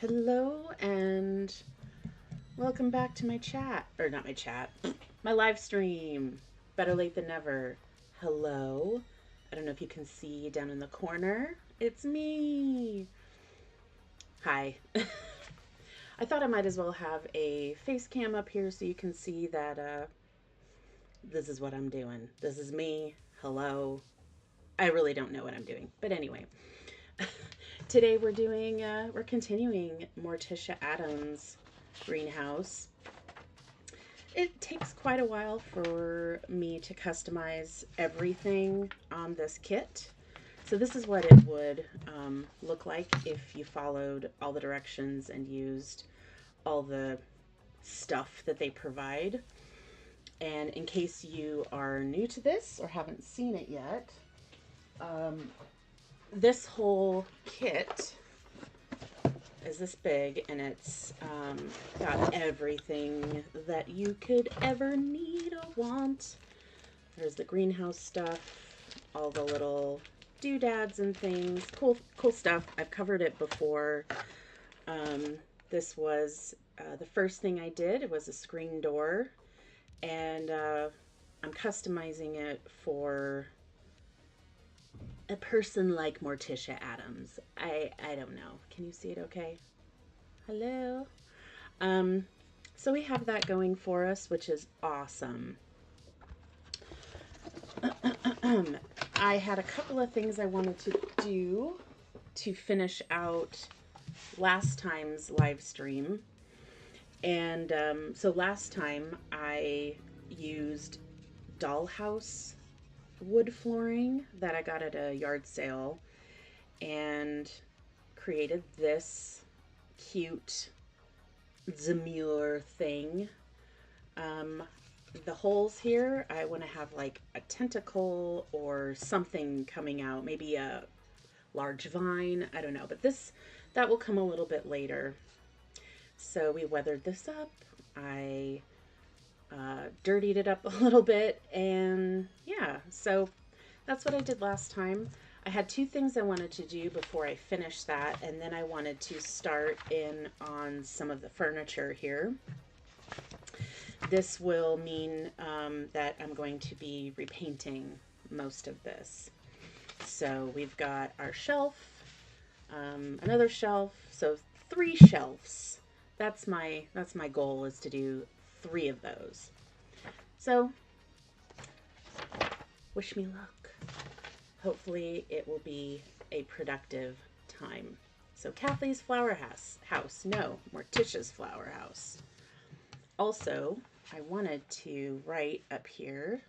Hello and welcome back to my chat, or not my chat, my live stream. Better late than never. Hello. I don't know if you can see down in the corner. It's me. Hi. I thought I might as well have a face cam up here so you can see that this is what I'm doing. This is me. Hello. I really don't know what I'm doing. But anyway, today we're continuing Morticia Addams greenhouse. It takes quite a while for me to customize everything on this kit. So this is what it would look like if you followed all the directions and used all the stuff that they provide. And in case you are new to this or haven't seen it yet, this whole kit is this big, and it's got everything that you could ever need or want. There's the greenhouse stuff, all the little doodads and things, cool stuff. I've covered it before. This was the first thing I did. It was a screen door, and I'm customizing it for a person like Morticia Addams. I don't know. Can you see it okay? Hello? So we have that going for us, which is awesome. I had a couple of things I wanted to do to finish out last time's live stream. And so last time I used dollhouse wood flooring that I got at a yard sale and created this cute demure thing. The holes here, I want to have like a tentacle or something coming out, maybe a large vine, I don't know, but that will come a little bit later. So we weathered this up. I dirtied it up a little bit, and yeah, so that's what I did last time. I had two things I wanted to do before I finished that, and then I wanted to start in on some of the furniture here. This will mean that I'm going to be repainting most of this. So we've got our shelf, another shelf, so 3 shelves. That's my goal, is to do 3 of those. So wish me luck. Hopefully it will be a productive time. So Kathleen's flower house. No, Morticia's flower house. Also, I wanted to write up here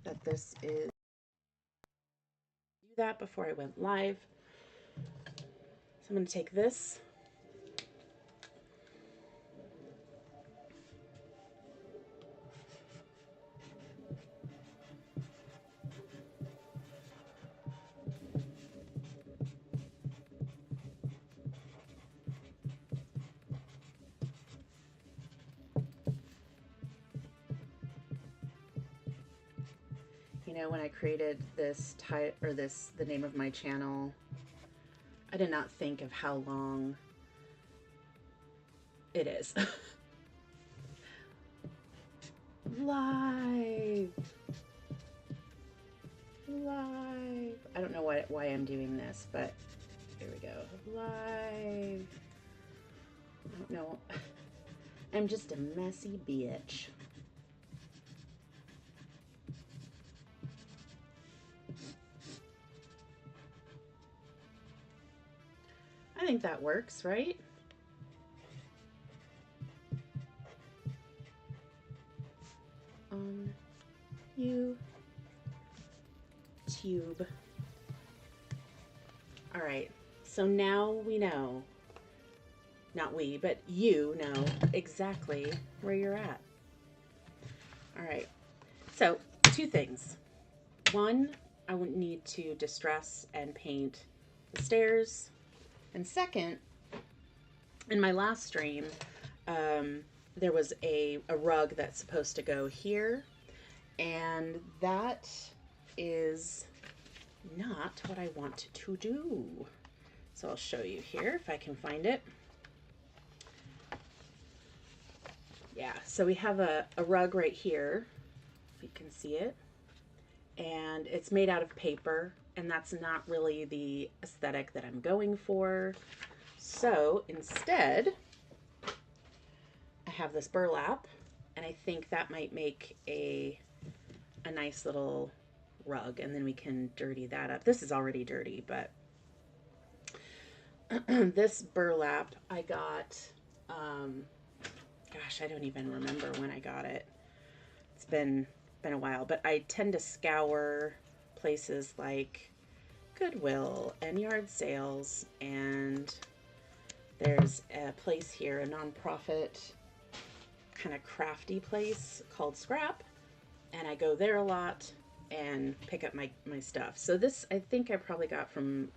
that this is, do that before I went live. So I'm going to take this. You know, when I created this the name of my channel, I did not think of how long it is. Live. I don't know why I'm doing this, but here we go. Live. I don't know. I'm just a messy bitch. I think that works, right? YouTube. All right, so now we know, not we, but you know exactly where you're at. All right, so 2 things. One, I would need to distress and paint the stairs. And second, in my last stream, there was a rug that's supposed to go here, and that is not what I want to do. So I'll show you here if I can find it. Yeah, so we have a rug right here, if you can see it. And it's made out of paper, and that's not really the aesthetic that I'm going for. So instead, I have this burlap, and I think that might make a nice little rug, and then we can dirty that up. This is already dirty, but this burlap I got, gosh, I don't even remember when I got it. It's been a while, but I tend to scour places like Goodwill and yard sales, and there's a place here, a nonprofit kind of crafty place called Scrap, and I go there a lot and pick up my stuff. So this I think I probably got from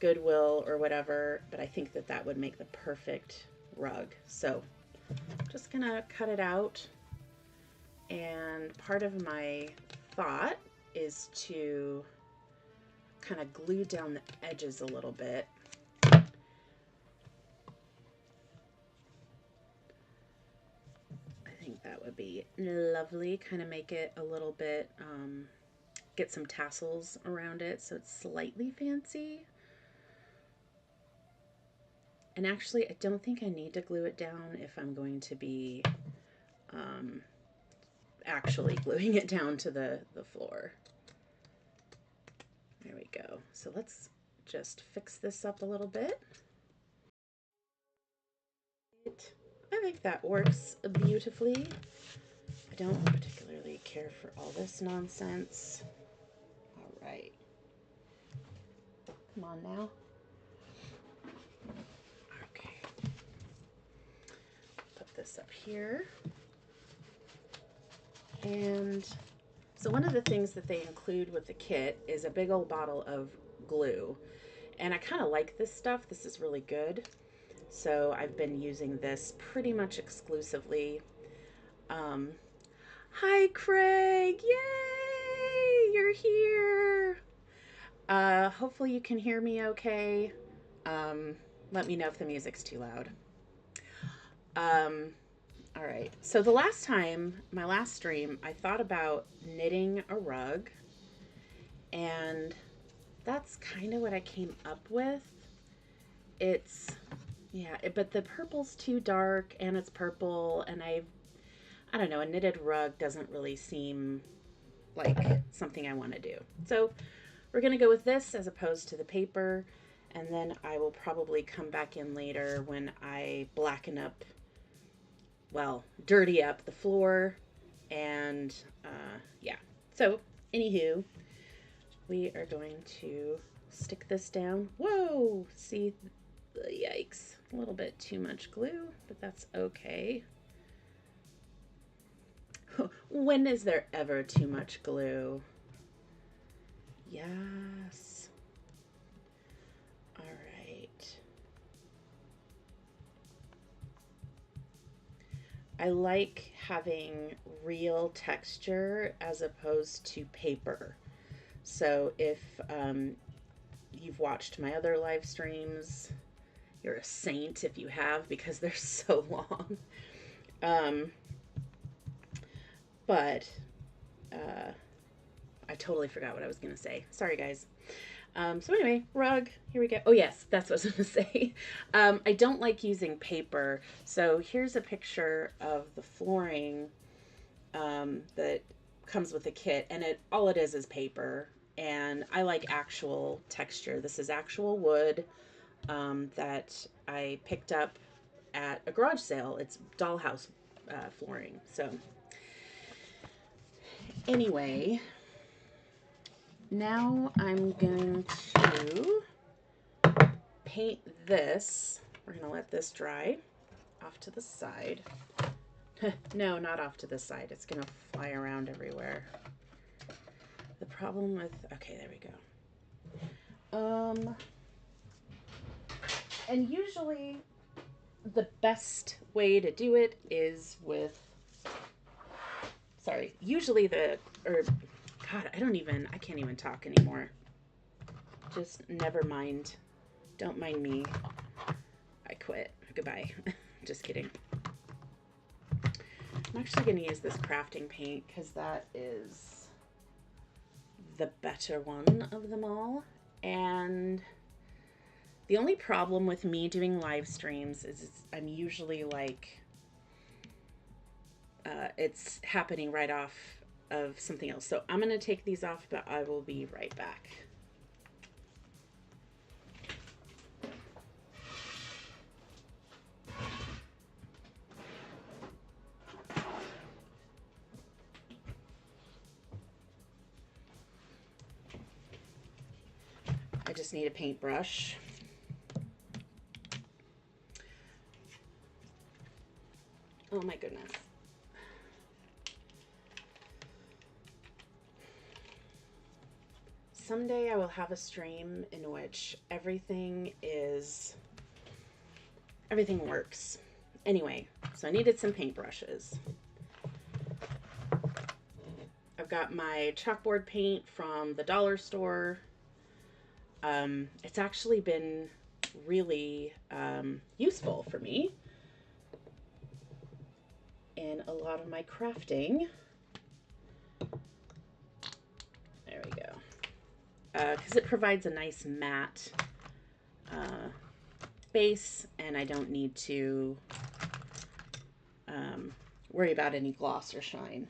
Goodwill or whatever, but I think that that would make the perfect rug. So I'm just gonna cut it out, and part of my thought is to kind of glue down the edges a little bit. I think that would be lovely. Kind of make it a little bit, get some tassels around it so it's slightly fancy. And actually, I don't think I need to glue it down if I'm going to be actually gluing it down to the floor. There we go. So let's just fix this up a little bit. I think that works beautifully. I don't particularly care for all this nonsense. All right. Come on now. Okay. Put this up here. And so one of the things that they include with the kit is a big old bottle of glue. And I kind of like this stuff. This is really good. So I've been using this pretty much exclusively. Hi, Craig. Yay! You're here. Hopefully you can hear me okay. Let me know if the music's too loud. All right. So the last time, my last stream, I thought about knitting a rug, and that's kind of what I came up with. It's, yeah, but the purple's too dark, and it's purple, and I don't know, a knitted rug doesn't really seem like something I want to do. So we're going to go with this as opposed to the paper, and then I will probably come back in later when I blacken up, well, dirty up the floor, and yeah. So anywho, we are going to stick this down. Whoa, see, yikes, a little bit too much glue, but that's okay. When is there ever too much glue? Yes. All right. I like having real texture as opposed to paper. So if you've watched my other live streams, you're a saint if you have, because they're so long. But I totally forgot what I was going to say. Sorry, guys. So anyway, rug, here we go. Oh yes, that's what I was going to say. I don't like using paper. So here's a picture of the flooring that comes with the kit, and all it is paper. And I like actual texture. This is actual wood that I picked up at a garage sale. It's dollhouse flooring. So anyway, now I'm going to paint this. We're going to let this dry off to the side. No, not off to the side. It's going to fly around everywhere. The problem with, okay, there we go. And usually the best way to do it is with, usually God, I can't even talk anymore. Just never mind. Don't mind me. I quit. Goodbye. Just kidding. I'm actually going to use this crafting paint because that is the better one of them all. And the only problem with me doing live streams is I'm usually like, it's happening right off of something else. So I'm going to take these off, but I will be right back. I just need a paintbrush. Oh my goodness. Someday I will have a stream in which everything works. Anyway, so I needed some paintbrushes. I've got my chalkboard paint from the dollar store. It's actually been really useful for me in a lot of my crafting. There we go. Because it provides a nice matte base, and I don't need to worry about any gloss or shine,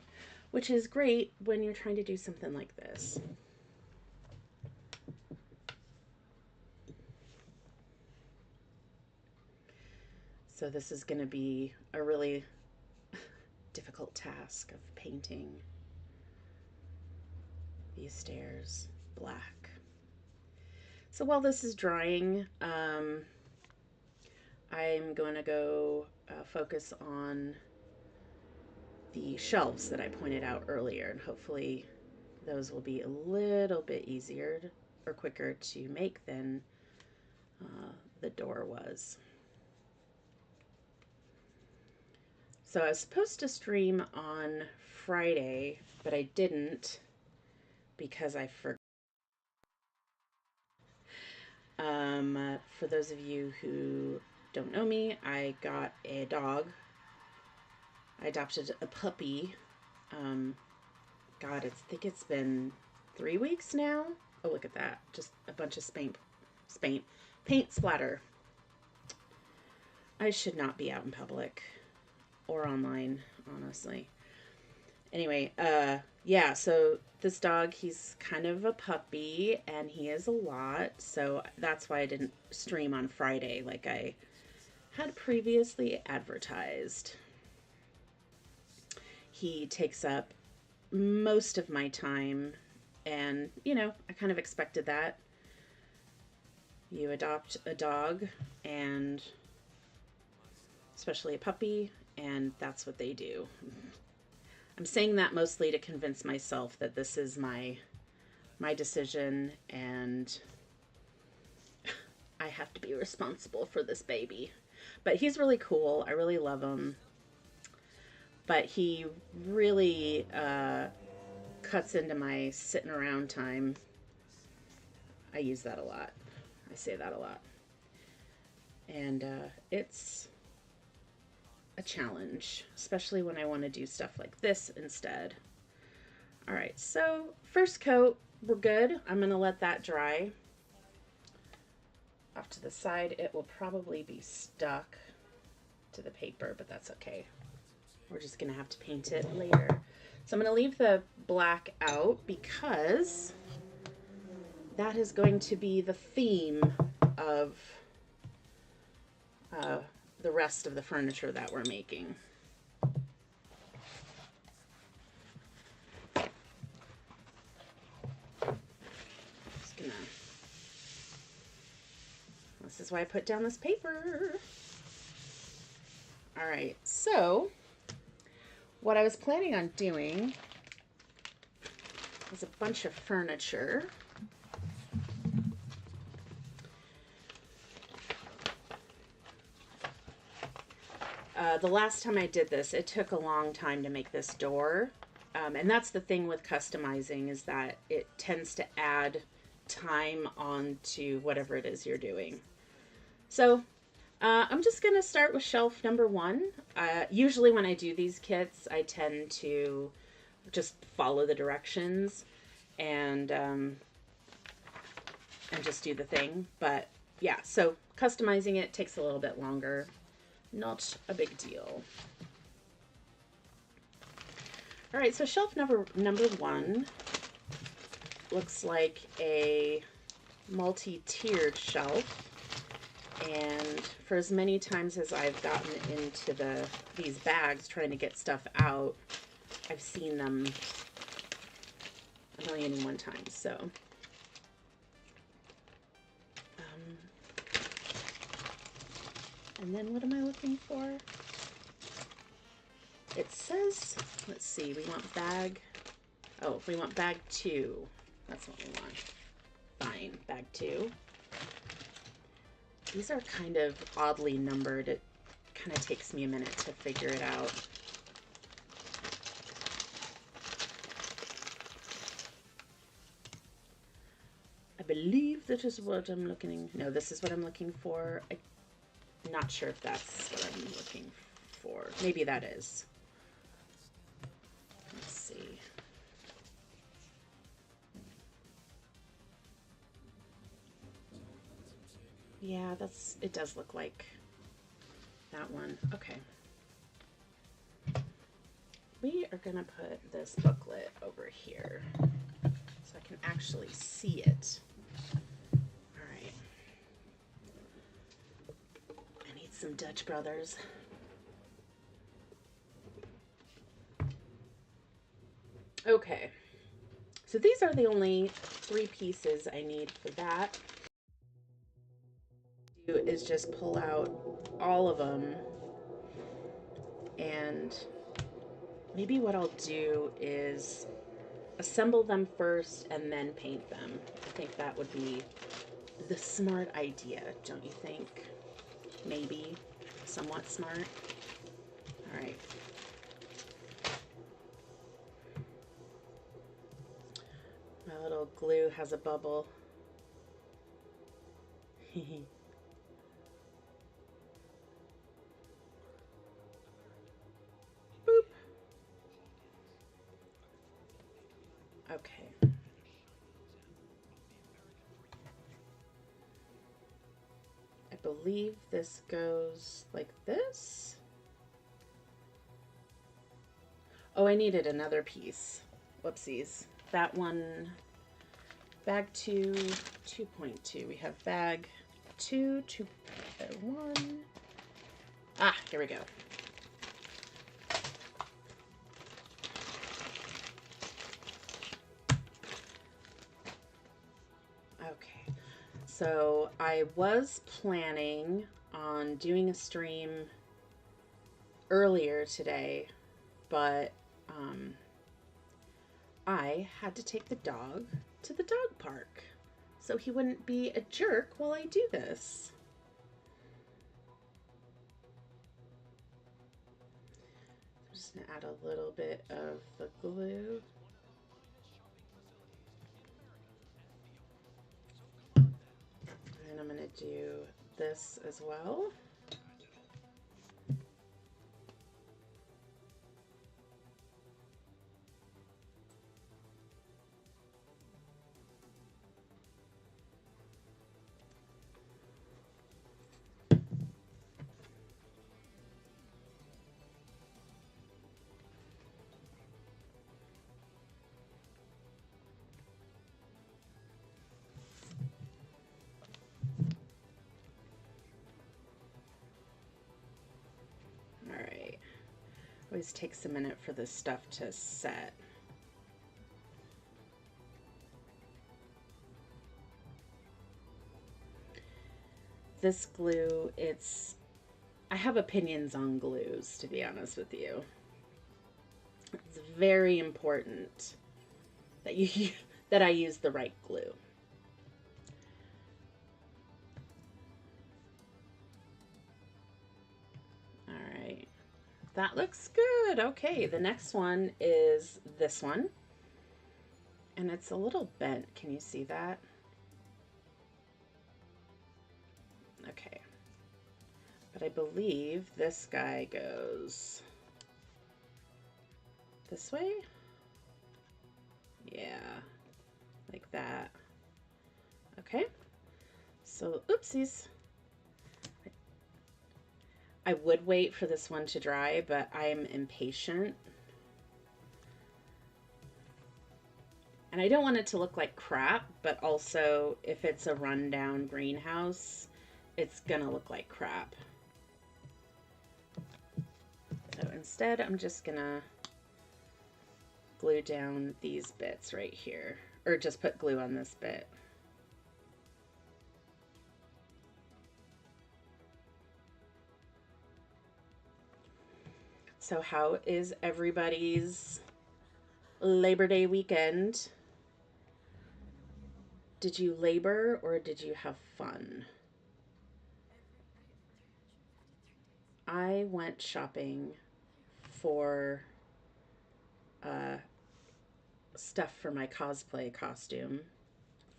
which is great when you're trying to do something like this. So this is going to be a really difficult task of painting these stairs black. So while this is drying, I'm going to go focus on the shelves that I pointed out earlier, and hopefully those will be a little bit easier or quicker to make than the door was. So I was supposed to stream on Friday, but I didn't because I forgot. For those of you who don't know me, I got a dog. I adopted a puppy. God, I think it's been 3 weeks now. Oh, look at that. Just a bunch of paint splatter. I should not be out in public or online, honestly. Anyway, yeah, so this dog, he's kind of a puppy, and he is a lot, so that's why I didn't stream on Friday like I had previously advertised. He takes up most of my time, and, you know, I kind of expected that. You adopt a dog, and especially a puppy, and that's what they do. I'm saying that mostly to convince myself that this is my decision, and I have to be responsible for this baby. But he's really cool. I really love him. But he really cuts into my sitting around time. I use that a lot. I say that a lot. And it's a challenge, especially when I want to do stuff like this instead. All right, so first coat, we're good. I'm going to let that dry. Off to the side, it will probably be stuck to the paper, but that's okay. We're just going to have to paint it later. So I'm going to leave the black out because that is going to be the theme of the rest of the furniture that we're making. Just gonna, this is why I put down this paper. All right, so what I was planning on doing was a bunch of furniture. The last time I did this, it took a long time to make this door. And that's the thing with customizing, is that it tends to add time on to whatever it is you're doing. So I'm just going to start with shelf number 1. Usually when I do these kits, I tend to just follow the directions and just do the thing. But yeah, so customizing it takes a little bit longer. Not a big deal. All right, so shelf number 1 looks like a multi-tiered shelf. And for as many times as I've gotten into these bags trying to get stuff out, I've seen them a million and one times. So and then what am I looking for? It says, let's see, we want bag, oh, we want bag 2. That's what we want. Fine, bag 2. These are kind of oddly numbered. It kind of takes me a minute to figure it out. I believe that is what I'm looking, no, this is what I'm looking for. I'm not sure if that's what I'm looking for. Maybe that is. Let's see. Yeah, it does look like that one. Okay. We are gonna put this booklet over here so I can actually see it. All right. I need some Dutch Brothers. Okay. So these are the only 3 pieces I need for that. Is just pull out all of them, and maybe what I'll do is assemble them first and then paint them. I think that would be the smart idea, don't you think? Maybe somewhat smart. All right. My little glue has a bubble. Okay. I believe this goes like this. Oh, I needed another piece. Whoopsies. That one, bag 2, 2.2. We have bag 2, 2.1. Ah, here we go. Okay, so I was planning on doing a stream earlier today, but I had to take the dog to the dog park, so he wouldn't be a jerk while I do this. I'm just gonna add a little bit of the glue. And I'm gonna do this as well. Always takes a minute for this stuff to set. This glue, I have opinions on glues, to be honest with you. It's very important that that I use the right glue. That looks good. Okay, the next one is this one. And it's a little bent. Can you see that? Okay. But I believe this guy goes this way. Yeah, like that. Okay, so oopsies. I would wait for this one to dry, but I am impatient. And I don't want it to look like crap, but also if it's a rundown greenhouse, it's gonna look like crap. So instead, I'm just gonna glue down these bits right here, or just put glue on this bit. So how is everybody's Labor Day weekend? Did you labor or did you have fun? I went shopping for stuff for my cosplay costume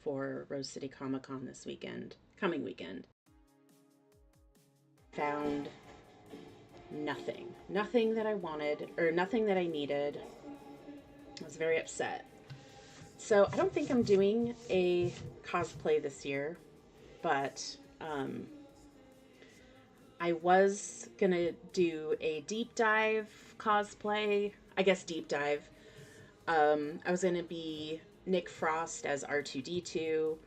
for Rose City Comic Con this weekend, coming weekend. Found nothing that I wanted or nothing that I needed. I was very upset. So I don't think I'm doing a cosplay this year, but I was gonna do a deep dive cosplay. I guess deep dive. I was gonna be Nick Frost as R2-D2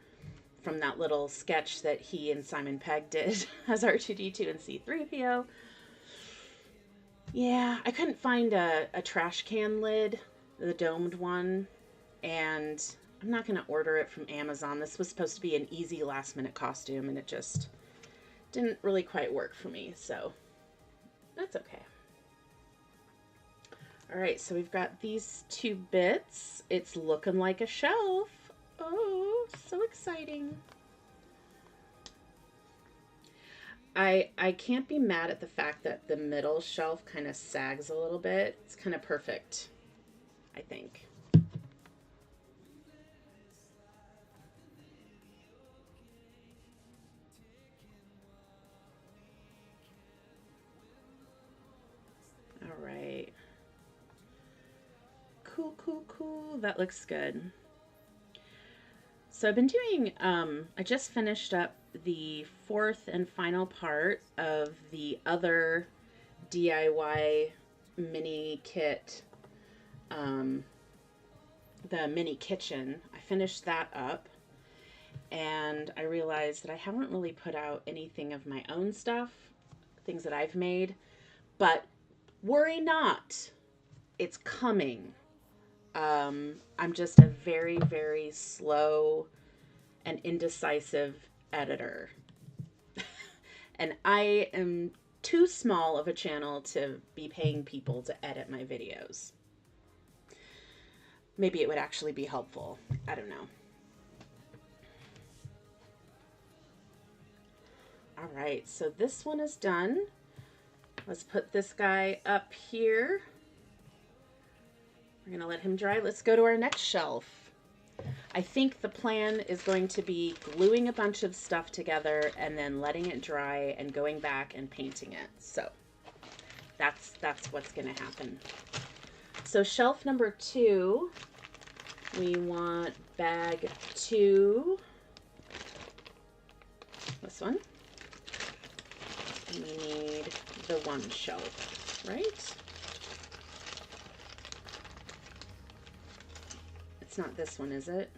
from that little sketch that he and Simon Pegg did as R2-D2 and C-3PO. Yeah, I couldn't find a trash can lid, the domed one, and I'm not gonna order it from Amazon. This was supposed to be an easy last minute costume, and it just didn't really quite work for me, so that's okay. All right, so we've got these two bits. It's looking like a shelf. Oh, so exciting. I can't be mad at the fact that the middle shelf kind of sags a little bit. It's kind of perfect, I think. All right. Cool, cool, cool. That looks good. So I've been doing, I just finished up the fourth and final part of the other DIY mini kit, the mini kitchen. I finished that up and I realized that I haven't really put out anything of my own stuff, things that I've made, but worry not, it's coming. I'm just a very, very slow and indecisive editor. And I am too small of a channel to be paying people to edit my videos. Maybe it would actually be helpful. I don't know. All right, so this one is done. Let's put this guy up here. We're gonna let him dry. Let's go to our next shelf. I think the plan is going to be gluing a bunch of stuff together and then letting it dry and going back and painting it. So that's what's gonna happen. So shelf number 2, we want bag 2. This one. And we need the one shelf, right? It's not this one, is it?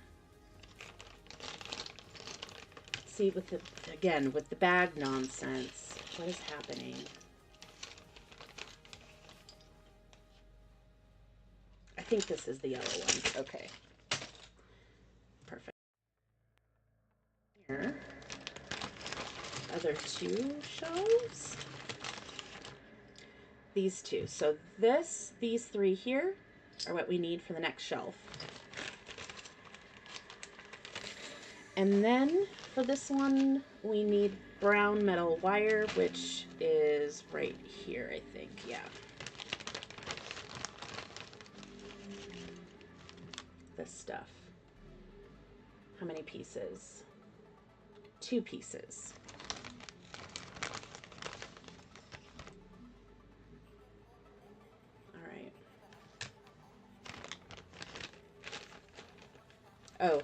See, with the, again, with the bag nonsense, what is happening? I think this is the yellow one. Okay. Perfect. Here. Other 2 shelves. These 2. So these 3 here are what we need for the next shelf. And then for this one, we need brown metal wire, which is right here, I think. Yeah. This stuff. How many pieces? 2 pieces. Oh,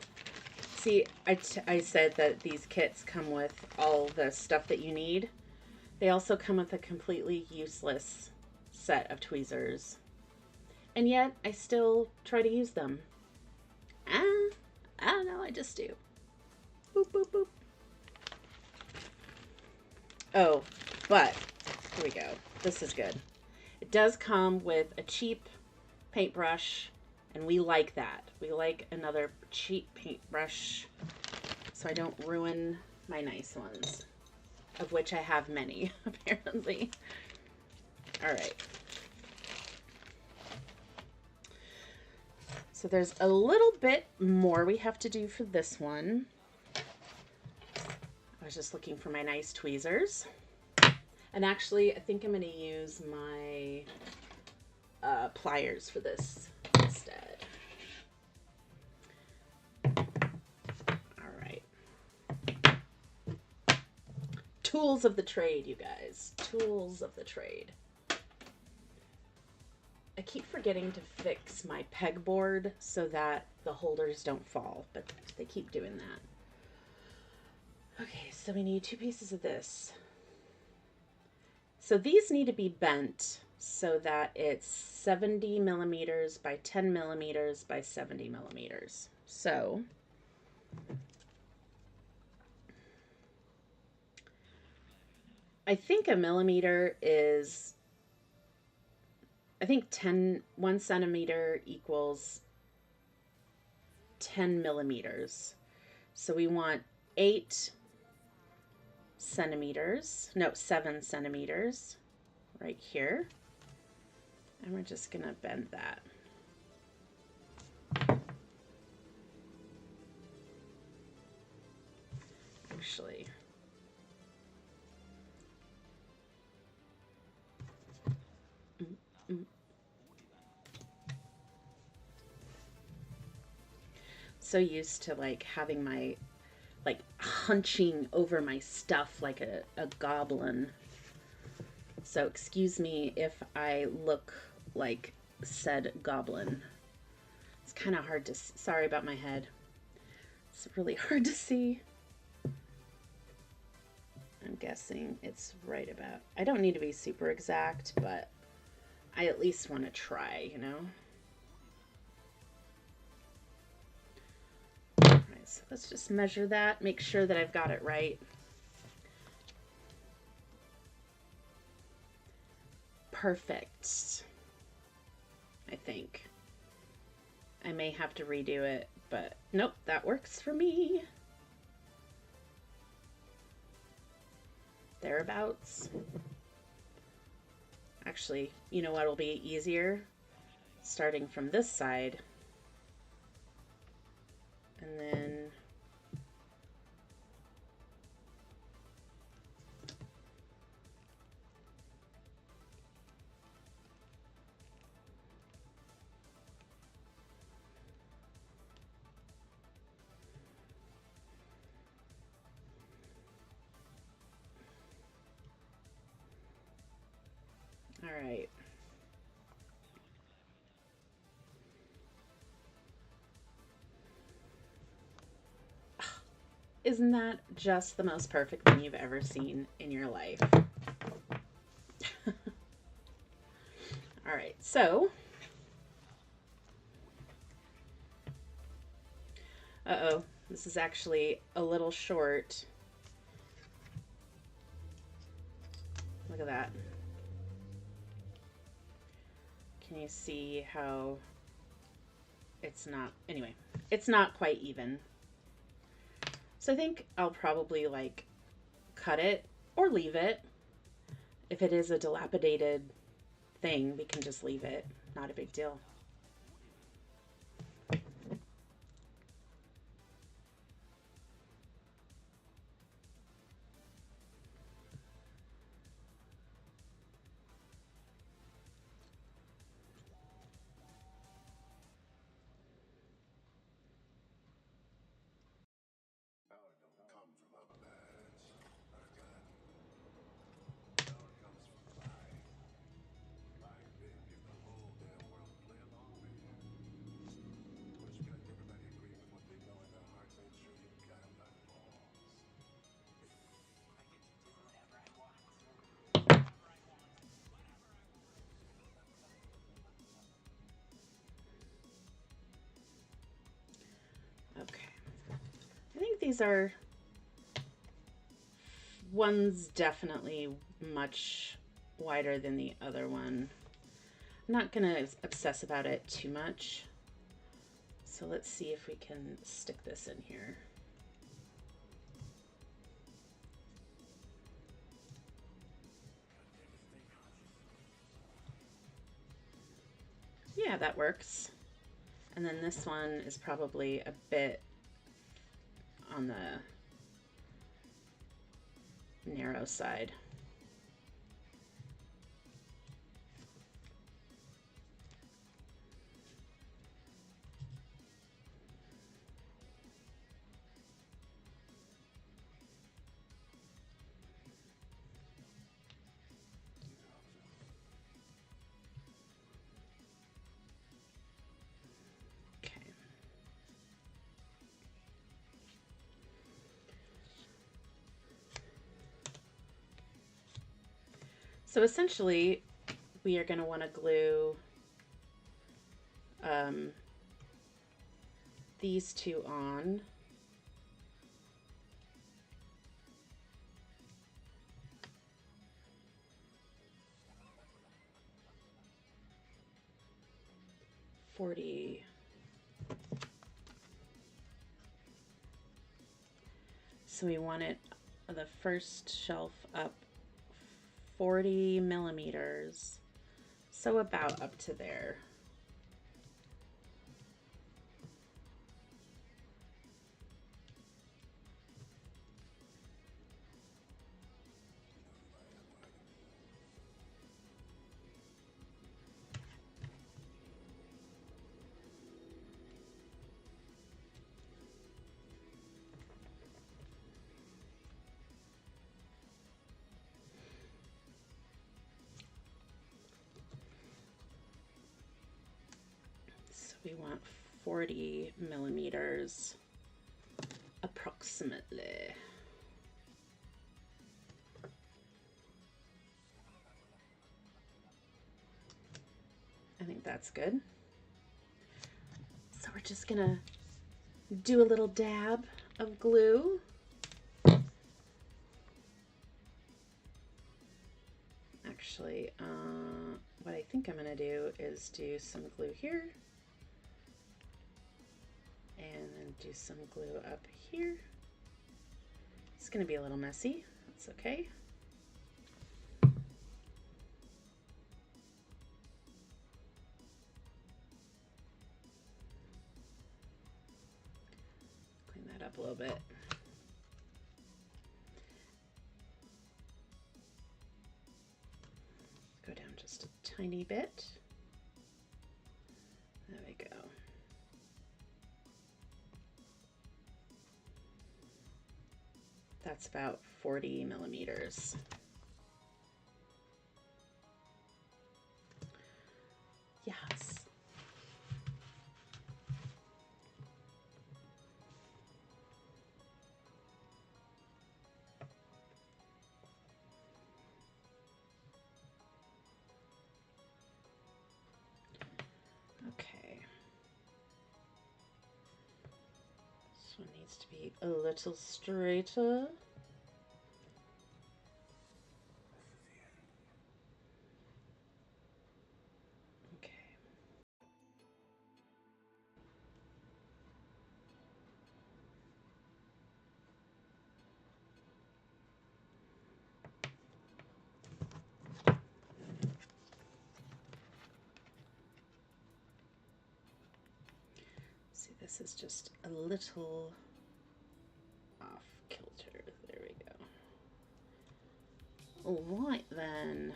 see, I said that these kits come with all the stuff that you need. They also come with a completely useless set of tweezers. And yet, I still try to use them. I don't know, I just do. Boop, boop, boop. Oh, but here we go. This is good. It does come with a cheap paintbrush, and we like that. We like another cheap paintbrush so I don't ruin my nice ones, of which I have many, apparently. All right. So there's a little bit more we have to do for this one. I was just looking for my nice tweezers. And actually, I think I'm going to use my pliers for this instead. All right. Tools of the trade, you guys. Tools of the trade. I keep forgetting to fix my pegboard so that the holders don't fall, but they keep doing that. Okay, so we need 2 pieces of this. So these need to be bent so that it's 70 millimeters by 10 millimeters by 70 millimeters. So I think a millimeter is, I think 1 centimeter equals 10 millimeters. So we want 8 centimeters, no, 7 centimeters right here. And we're just gonna bend that. Actually, so used to like having my, like hunching over my stuff like a goblin. So excuse me if I look like said goblin. It's kind of hard to, sorry about my head. It's really hard to see. I'm guessing it's right about, I don't need to be super exact, but I at least want to try, you know? All right, so let's just measure that, make sure that I've got it right. Perfect, I think. I may have to redo it, but nope, that works for me. Thereabouts. Actually, you know what will be easier? Starting from this side. And then all right. Isn't that just the most perfect thing you've ever seen in your life? All right, so. Uh-oh, this is actually a little short. Look at that. Can you see how it's not, anyway, it's not quite even. So I think I'll probably like cut it or leave it. If it is a dilapidated thing, we can just leave it. Not a big deal. these are, one's definitely much wider than the other one. I'm not gonna obsess about it too much. So let's see if we can stick this in here. Yeah, that works. And then this one is probably a bit on the narrow side. So essentially, we are going to want to glue these two on. So we want it, the first shelf up 40 millimeters. So about up to there. We want 40 millimeters approximately. I think that's good. So we're just gonna do a little dab of glue. Actually, what I think I'm gonna do is do some glue here. And then do some glue up here. It's going to be a little messy. That's okay. Clean that up a little bit. Go down just a tiny bit. There we go. That's about 40 millimeters. Yes. Okay. This one needs to be a little straighter. See, this is just a little off kilter. There we go. All right then.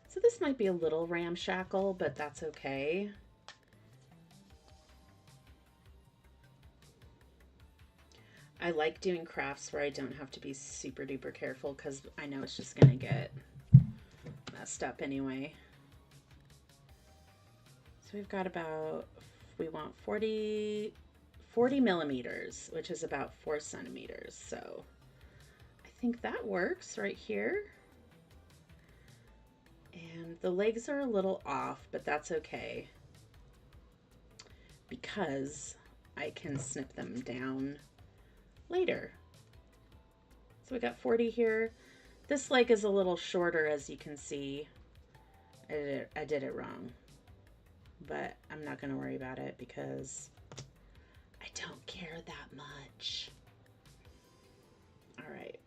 So this might be a little ramshackle, but that's okay. I like doing crafts where I don't have to be super duper careful because I know it's just gonna get messed up anyway. So we've we want 40 millimeters, which is about 4 centimeters. So I think that works right here. And the legs are a little off, but that's okay because I can snip them down later. So we got 40 here. This leg is a little shorter, as you can see. I did it wrong, but I'm not going to worry about it because I don't care that much. All right.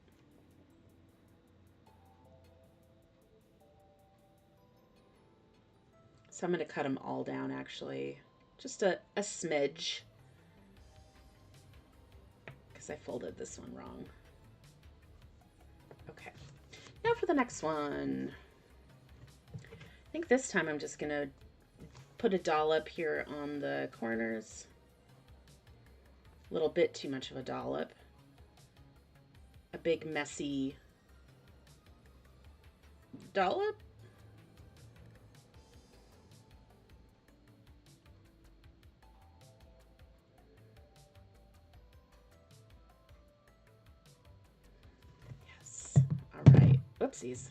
So I'm going to cut them all down, actually. Just a smidge, because I folded this one wrong. Okay. Now for the next one. I think this time I'm just going to put a dollop here on the corners. A little bit too much of a dollop. A big messy dollop. Yes. All right. Whoopsies.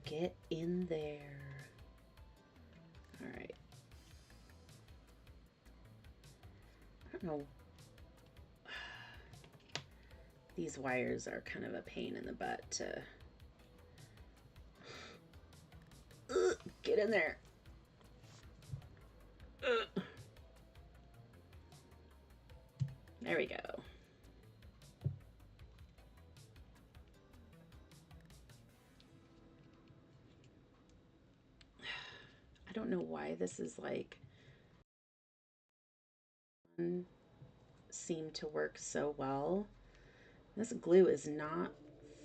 Get in there. All right. I don't know. These wires are kind of a pain in the butt to get in there. There we go. I don't know why this is like seem to work so well. This glue is not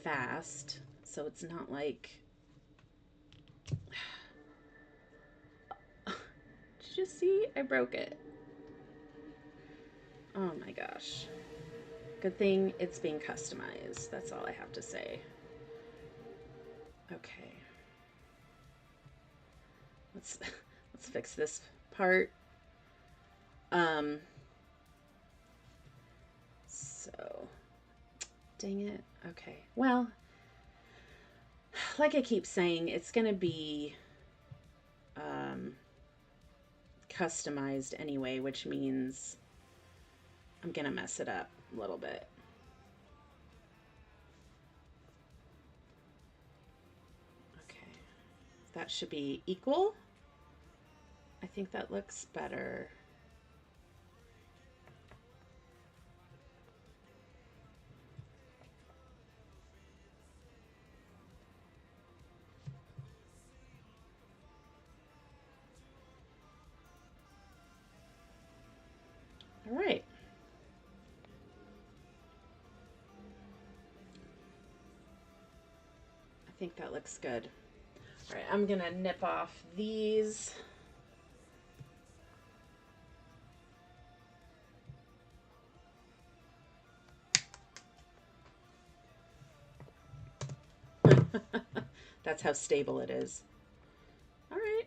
fast, so it's not like did you see? I broke it. Oh my gosh. Good thing it's being customized. That's all I have to say. Okay. Let's fix this part. So dang it. Okay. Well, like I keep saying, it's going to be customized anyway, which means I'm going to mess it up a little bit. Okay. That should be equal. I think that looks better. All right. I think that looks good. All right, I'm gonna nip off these. That's how stable it is. All right.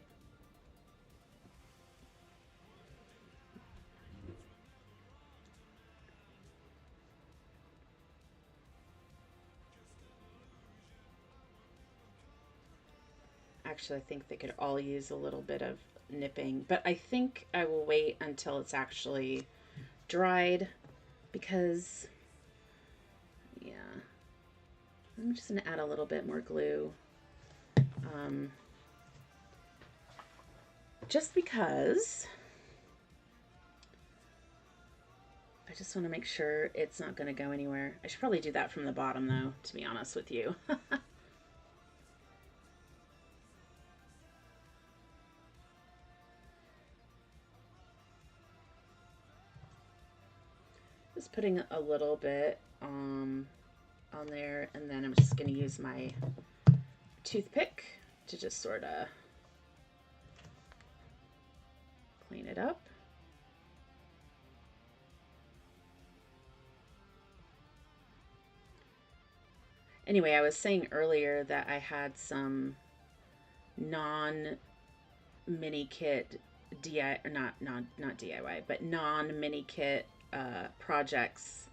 Actually, I think they could all use a little bit of nipping, but I think I will wait until it's actually dried because, yeah, I'm just going to add a little bit more glue. Just because I just want to make sure it's not going to go anywhere. I should probably do that from the bottom though, to be honest with you. Just putting a little bit on there, and then I'm just going to use my toothpick to just sort of clean it up. Anyway, I was saying earlier that I had some non mini kit DIY, not DIY, but non mini kit projects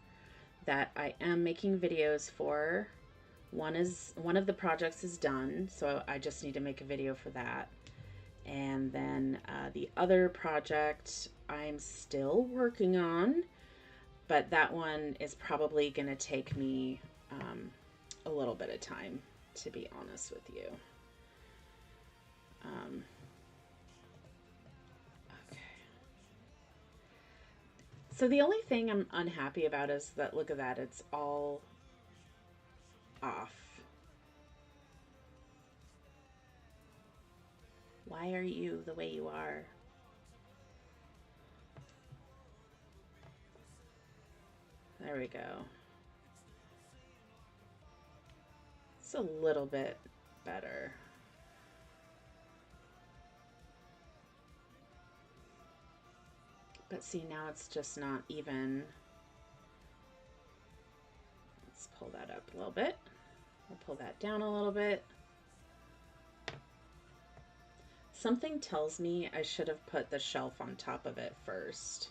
that I am making videos for. One of the projects is done, so I just need to make a video for that. And then the other project I'm still working on, but that one is probably going to take me a little bit of time, to be honest with you. Okay. So the only thing I'm unhappy about is that, look at that, it's all off. Why are you the way you are? There we go. It's a little bit better. But see, now it's just not even. Let's pull that up a little bit. We'll pull that down a little bit. Something tells me I should have put the shelf on top of it first.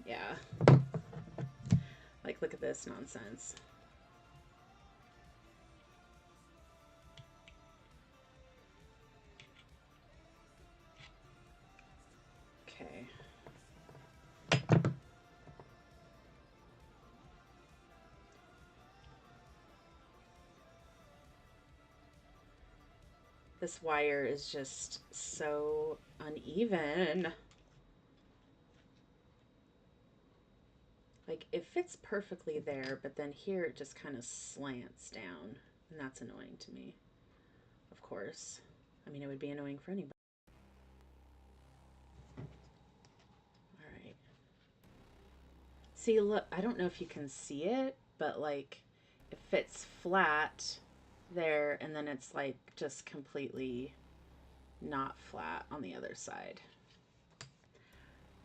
Yeah. Like, look at this nonsense. Okay. This wire is just so uneven. Like, it fits perfectly there, but then here it just kind of slants down, and that's annoying to me, of course. I mean, it would be annoying for anybody. All right. See, look, I don't know if you can see it, but like, it fits flat there, and then it's like just completely not flat on the other side.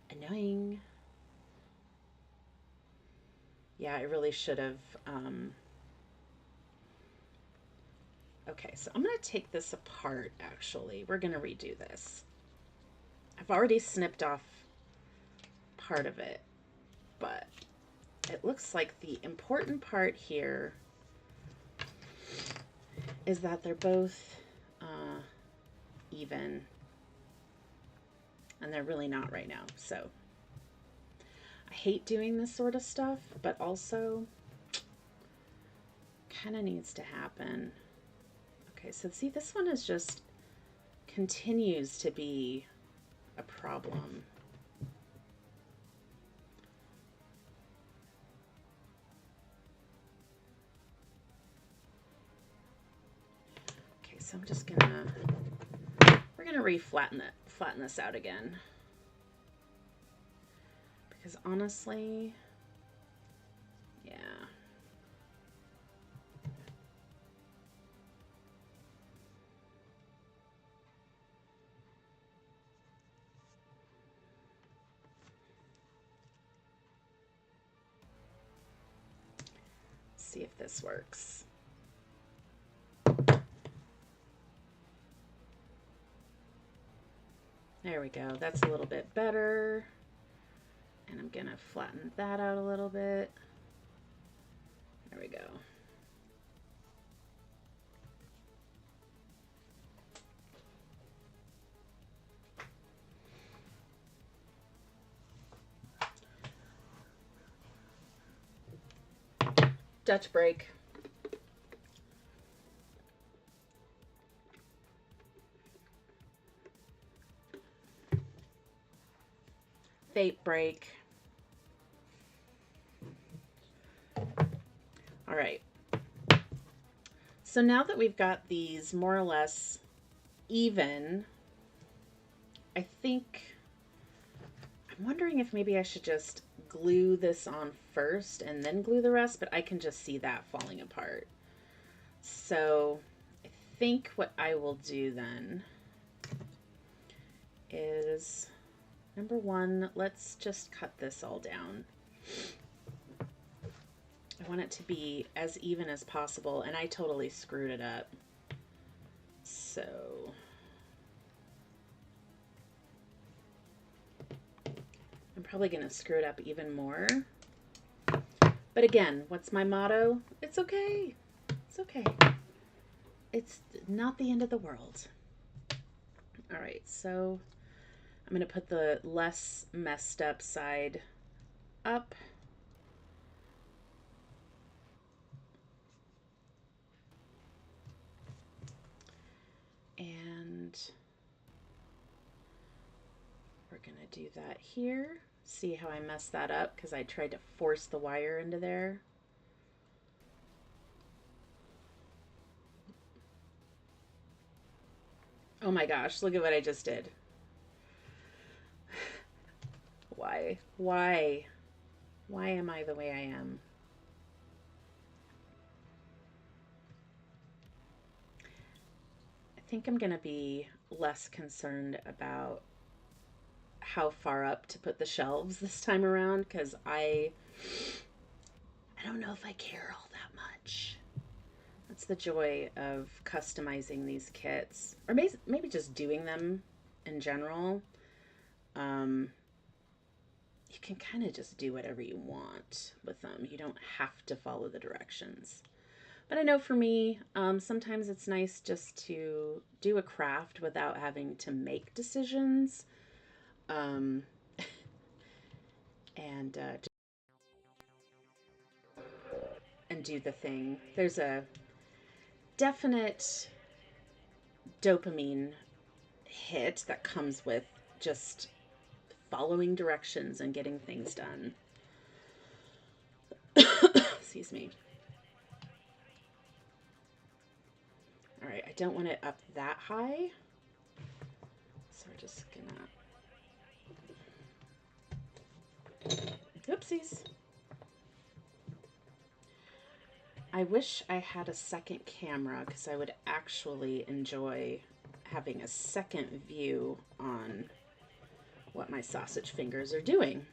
Annoying. Yeah, I really should have. Okay, so I'm going to take this apart, actually. We're going to redo this. I've already snipped off part of it, but it looks like the important part here is that they're both even, and they're really not right now. So I hate doing this sort of stuff, but also kind of needs to happen. Okay, so see, this one is just continues to be a problem. Okay, so I'm just gonna, we're gonna flatten this out again. Because honestly, yeah. Let's see if this works. There we go. That's a little bit better. And I'm gonna flatten that out a little bit. There we go. Dutch break. Fate break. All right. So now that we've got these more or less even, I think, I'm wondering if maybe I should just glue this on first and then glue the rest, but I can just see that falling apart. So I think what I will do then is, Number one, let's just cut this all down. I want it to be as even as possible, and I totally screwed it up. So I'm probably going to screw it up even more. But again, what's my motto? It's okay. It's okay. It's not the end of the world. All right, so I'm going to put the less messed up side up. And we're going to do that here. See how I messed that up because I tried to force the wire into there. Oh my gosh, look at what I just did. Why? Why? Why am I the way I am? I think I'm going to be less concerned about how far up to put the shelves this time around because I don't know if I care all that much. That's the joy of customizing these kits, or maybe just doing them in general. You can kind of just do whatever you want with them. You don't have to follow the directions. But I know for me, sometimes it's nice just to do a craft without having to make decisions. And do the thing. There's a definite dopamine hit that comes with just following directions and getting things done. Excuse me. All right, I don't want it up that high. So we're just gonna... Oopsies. I wish I had a second camera because I would actually enjoy having a second view on what my sausage fingers are doing.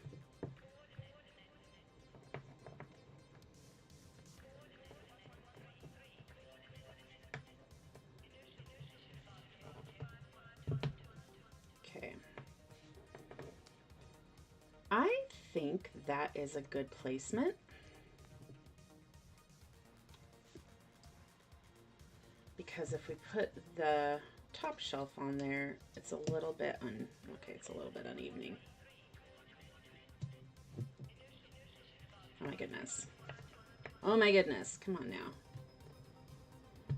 Okay. I think that is a good placement. Because if we put the top shelf on there, it's a little bit it's a little bit uneven. Oh my goodness. Oh my goodness. Come on now. I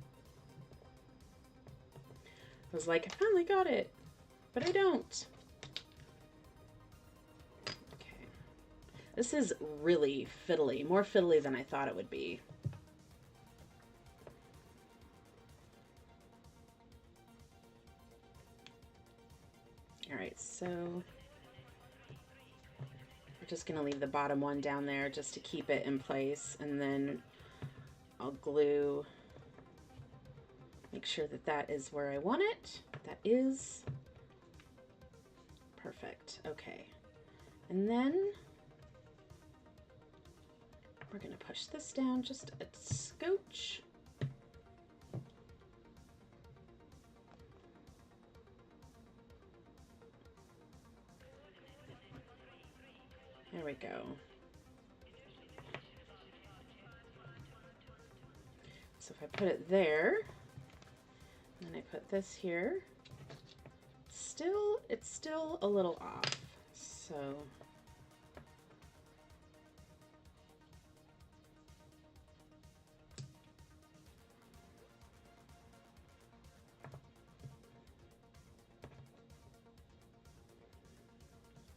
was like, I finally got it, but I don't. Okay. This is really fiddly, more fiddly than I thought it would be. All right, so we're just gonna leave the bottom one down there just to keep it in place, and then I'll glue, make sure that that is where I want it. That is perfect. Okay, and then we're gonna push this down just a scooch. There we go. So if I put it there, and I put this here, it's still a little off. So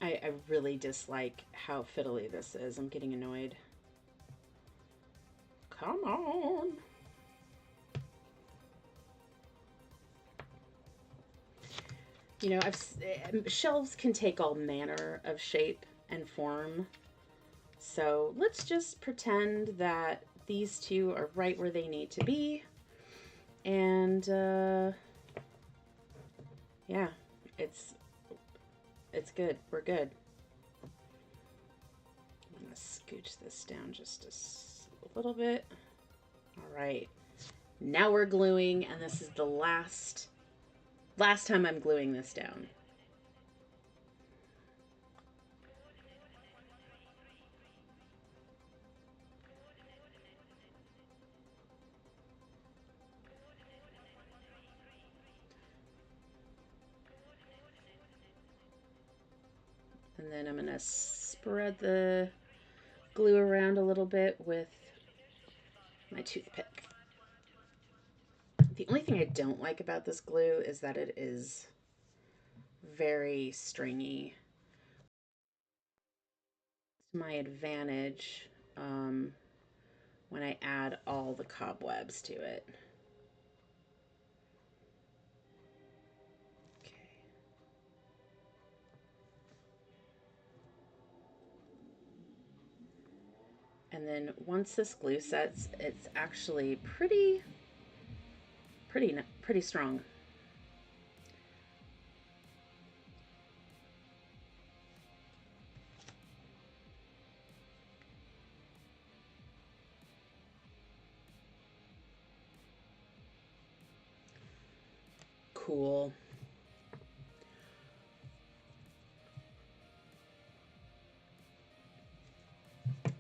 I really dislike how fiddly this is. I'm getting annoyed. Come on. You know, shelves can take all manner of shape and form. So let's just pretend that these two are right where they need to be. And yeah, it's It's good. We're good. I'm going to scooch this down just a little bit. All right. Now we're gluing, and this is the last time I'm gluing this down. And then I'm going to spread the glue around a little bit with my toothpick. The only thing I don't like about this glue is that it is very stringy. To my advantage when I add all the cobwebs to it. And then once this glue sets, it's actually pretty strong. Cool.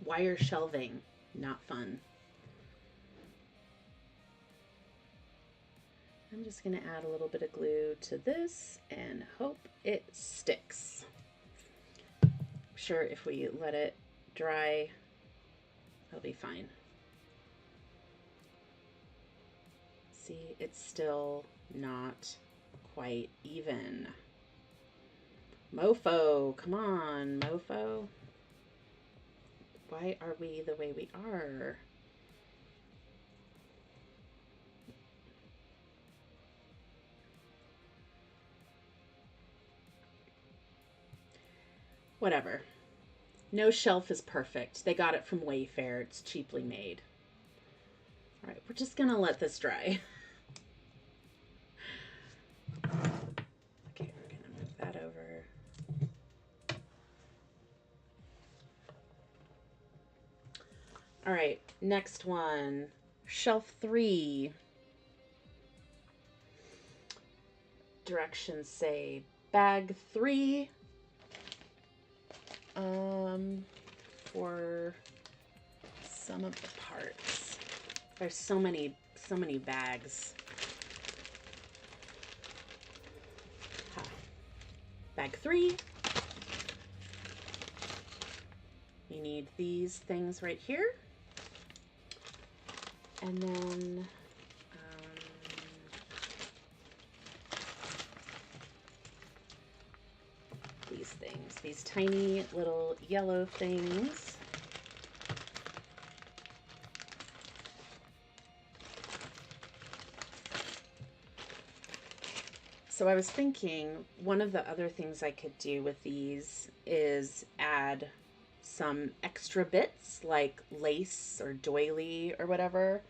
Wire shelving, not fun. I'm just going to add a little bit of glue to this and hope it sticks. I'm sure if we let it dry, it'll be fine. See, it's still not quite even. Mofo, come on, mofo. Why are we the way we are? Whatever. No shelf is perfect. They got it from Wayfair. It's cheaply made. All right, we're just gonna let this dry. Okay, we're gonna move that over. All right, next one, shelf 3. Directions say bag 3 for some of the parts. There's so many bags. Bag 3. You need these things right here. And then these things, these tiny little yellow things. So I was thinking one of the other things I could do with these is add some extra bits like lace or doily or whatever.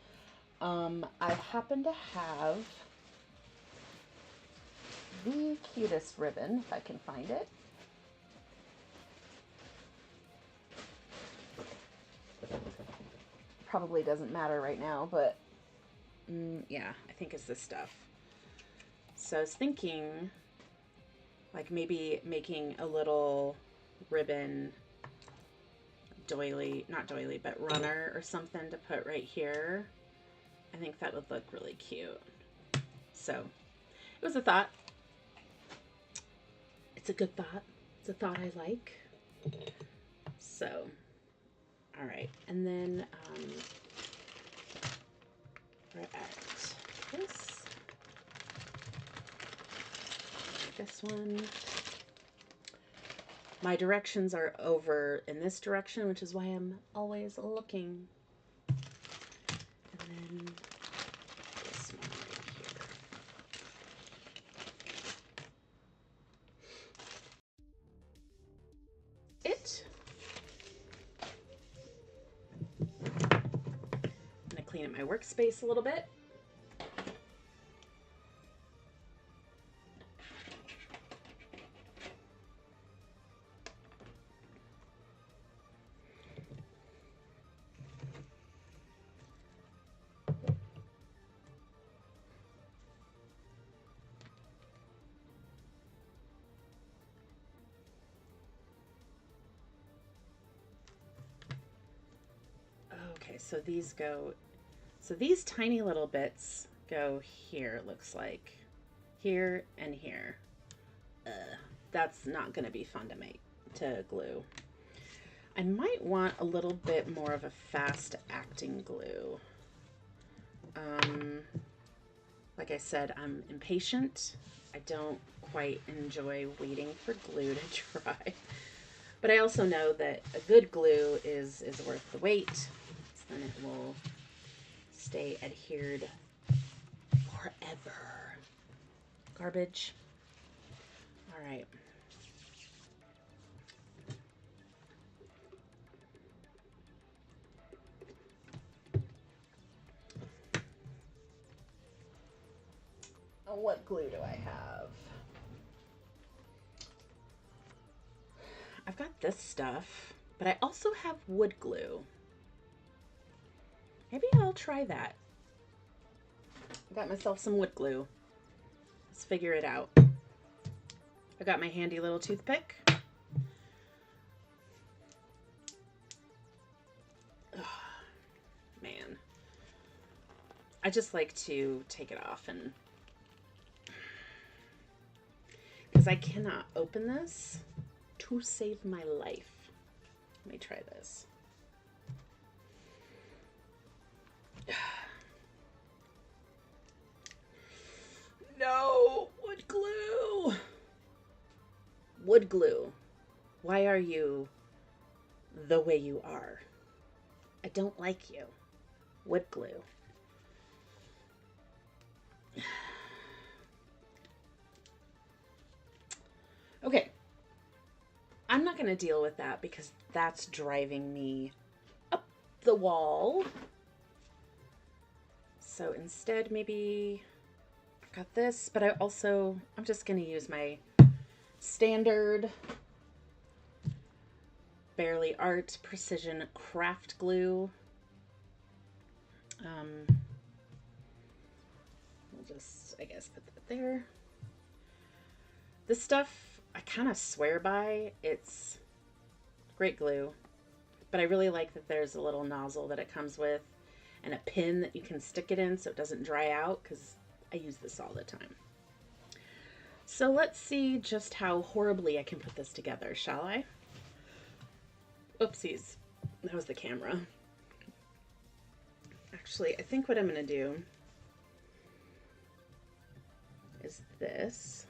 I happen to have the cutest ribbon, if I can find it. Probably doesn't matter right now, but yeah, I think it's this stuff. So I was thinking like maybe making a little ribbon doily, not doily, but runner or something to put right here. I think that would look really cute. So it was a thought. It's a good thought. It's a thought I like. So, all right. And then we're at this one. My directions are over in this direction, which is why I'm always looking. And then this one right here. I'm gonna clean up my workspace a little bit. Okay, so these go, so these tiny little bits go here, it looks like. Here and here. That's not going to be fun to glue. I might want a little bit more of a fast acting glue. Like I said, I'm impatient. I don't quite enjoy waiting for glue to dry. But I also know that a good glue is worth the wait. So then it will stay adhered forever. Garbage. All right. What glue do I have? I've got this stuff, but I also have wood glue. Maybe I'll try that. I got myself some wood glue. Let's figure it out. I got my handy little toothpick. Oh, man. I just like to take it off and... because I cannot open this to save my life. Let me try this. No, wood glue. Wood glue. Why are you the way you are? I don't like you. Wood glue. Okay. I'm not going to deal with that because that's driving me up the wall. So instead, maybe I've got this, but I'm just going to use my standard Barely Art Precision Craft Glue. We'll just, I guess, put that there. This stuff I kind of swear by. It's great glue, but I really like that there's a little nozzle that it comes with and a pin that you can stick it in so it doesn't dry out, because I use this all the time. So let's see just how horribly I can put this together, shall I? Oopsies, that was the camera. Actually, I think what I'm going to do is this.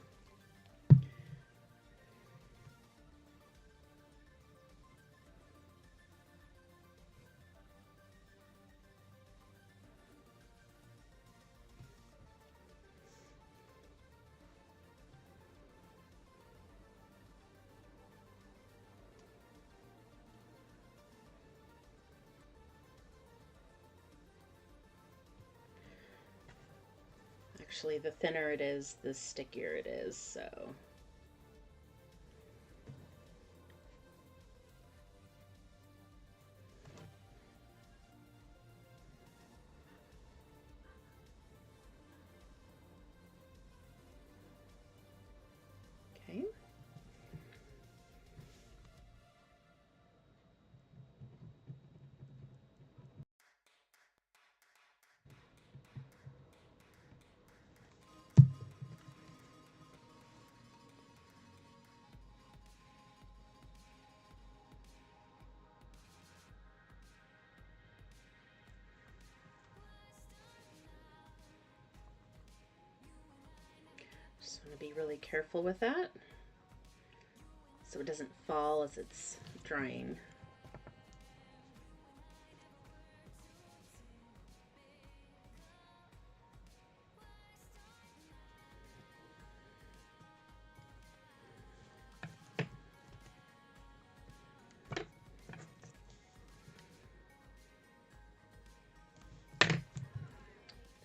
Actually, the thinner it is, the stickier it is, so. Okay. Just want to be really careful with that so it doesn't fall as it's drying.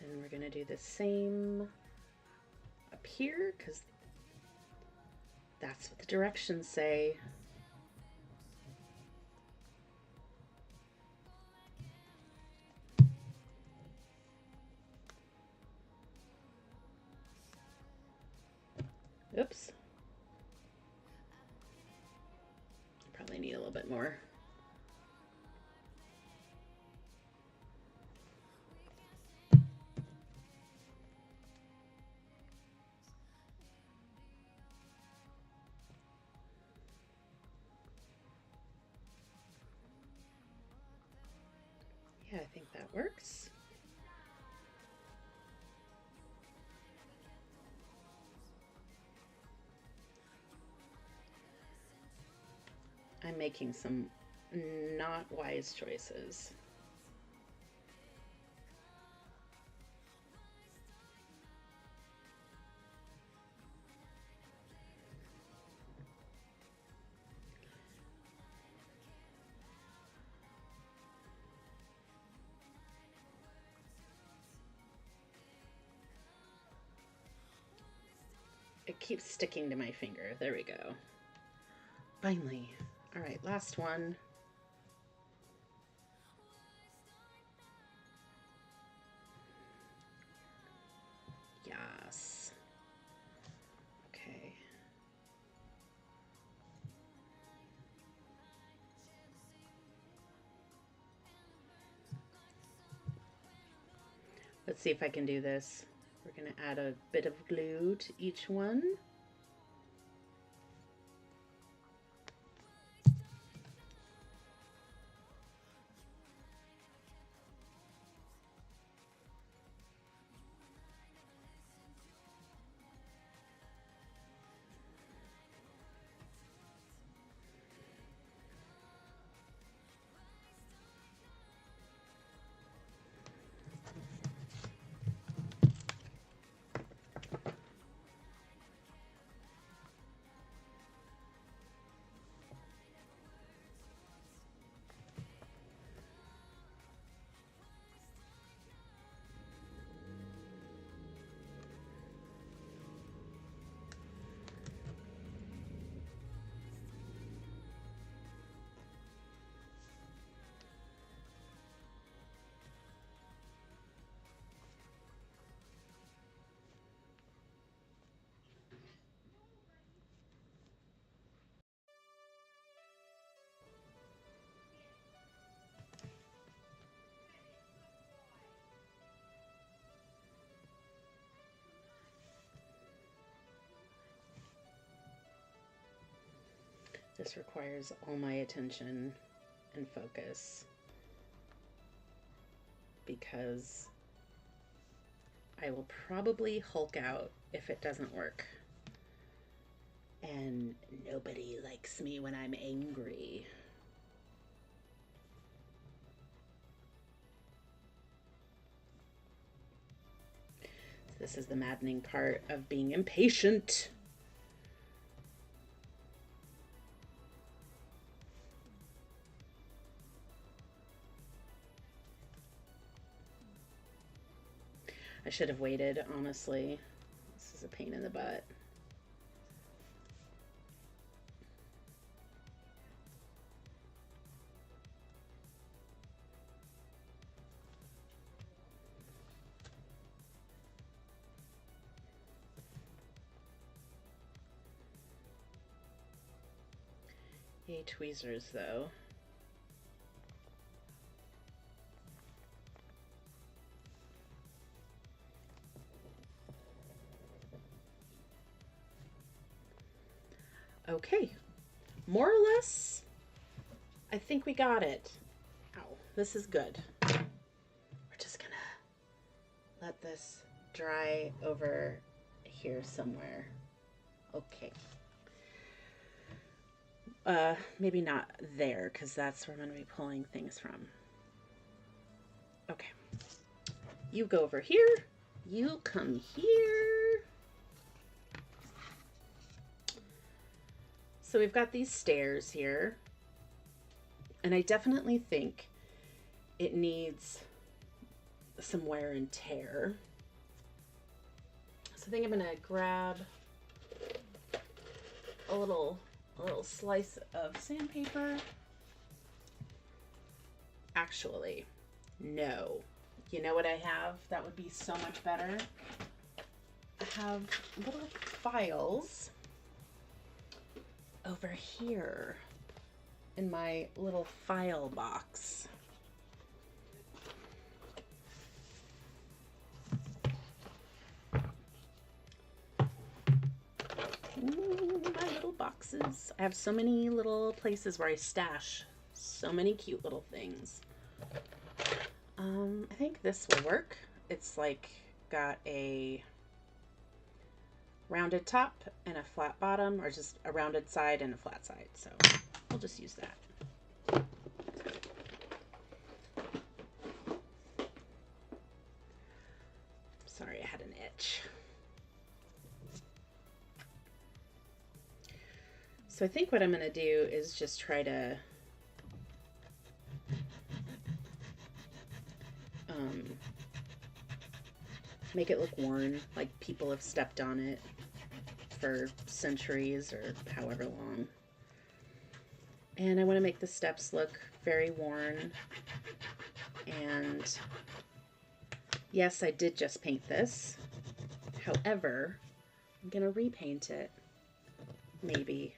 Then we're going to do the same up here, because that's what the directions say. Oops. Probably need a little bit more. Yeah, I think that works. I'm making some not wise choices. It keeps sticking to my finger. There we go. Finally. All right, last one. Yes. Okay. Let's see if I can do this. We're going to add a bit of glue to each one. This requires all my attention and focus because I will probably Hulk out if it doesn't work. And nobody likes me when I'm angry. This is the maddening part of being impatient. I should have waited, honestly. This is a pain in the butt. Yay, tweezers, though. Okay, more or less, I think we got it. Ow, this is good. We're just gonna let this dry over here somewhere. Okay. Maybe not there, because that's where I'm gonna be pulling things from. Okay. You go over here. You come here. So we've got these stairs here, and I definitely think it needs some wear and tear. So I think I'm gonna grab a little slice of sandpaper. Actually, no. You know what I have? That would be so much better. I have little files over here in my little file box. Ooh, my little boxes. I have so many little places where I stash so many cute little things. I think this will work. It's like got a rounded top and a flat bottom, or just a rounded side and a flat side. So we'll just use that. Sorry, I had an itch. So I think what I'm going to do is just try to make it look worn, like people have stepped on it for centuries or however long. And I want to make the steps look very worn. And yes, I did just paint this. However, I'm going to repaint it. Maybe.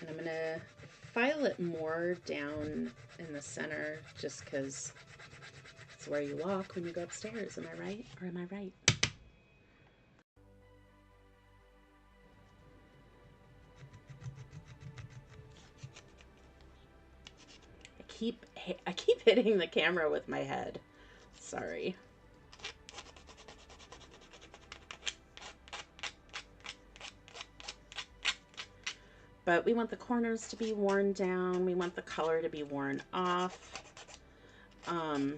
And I'm going to file it more down in the center just because it's where you walk when you go upstairs. Am I right? Or am I right? I keep hitting the camera with my head. Sorry. But we want the corners to be worn down. We want the color to be worn off. I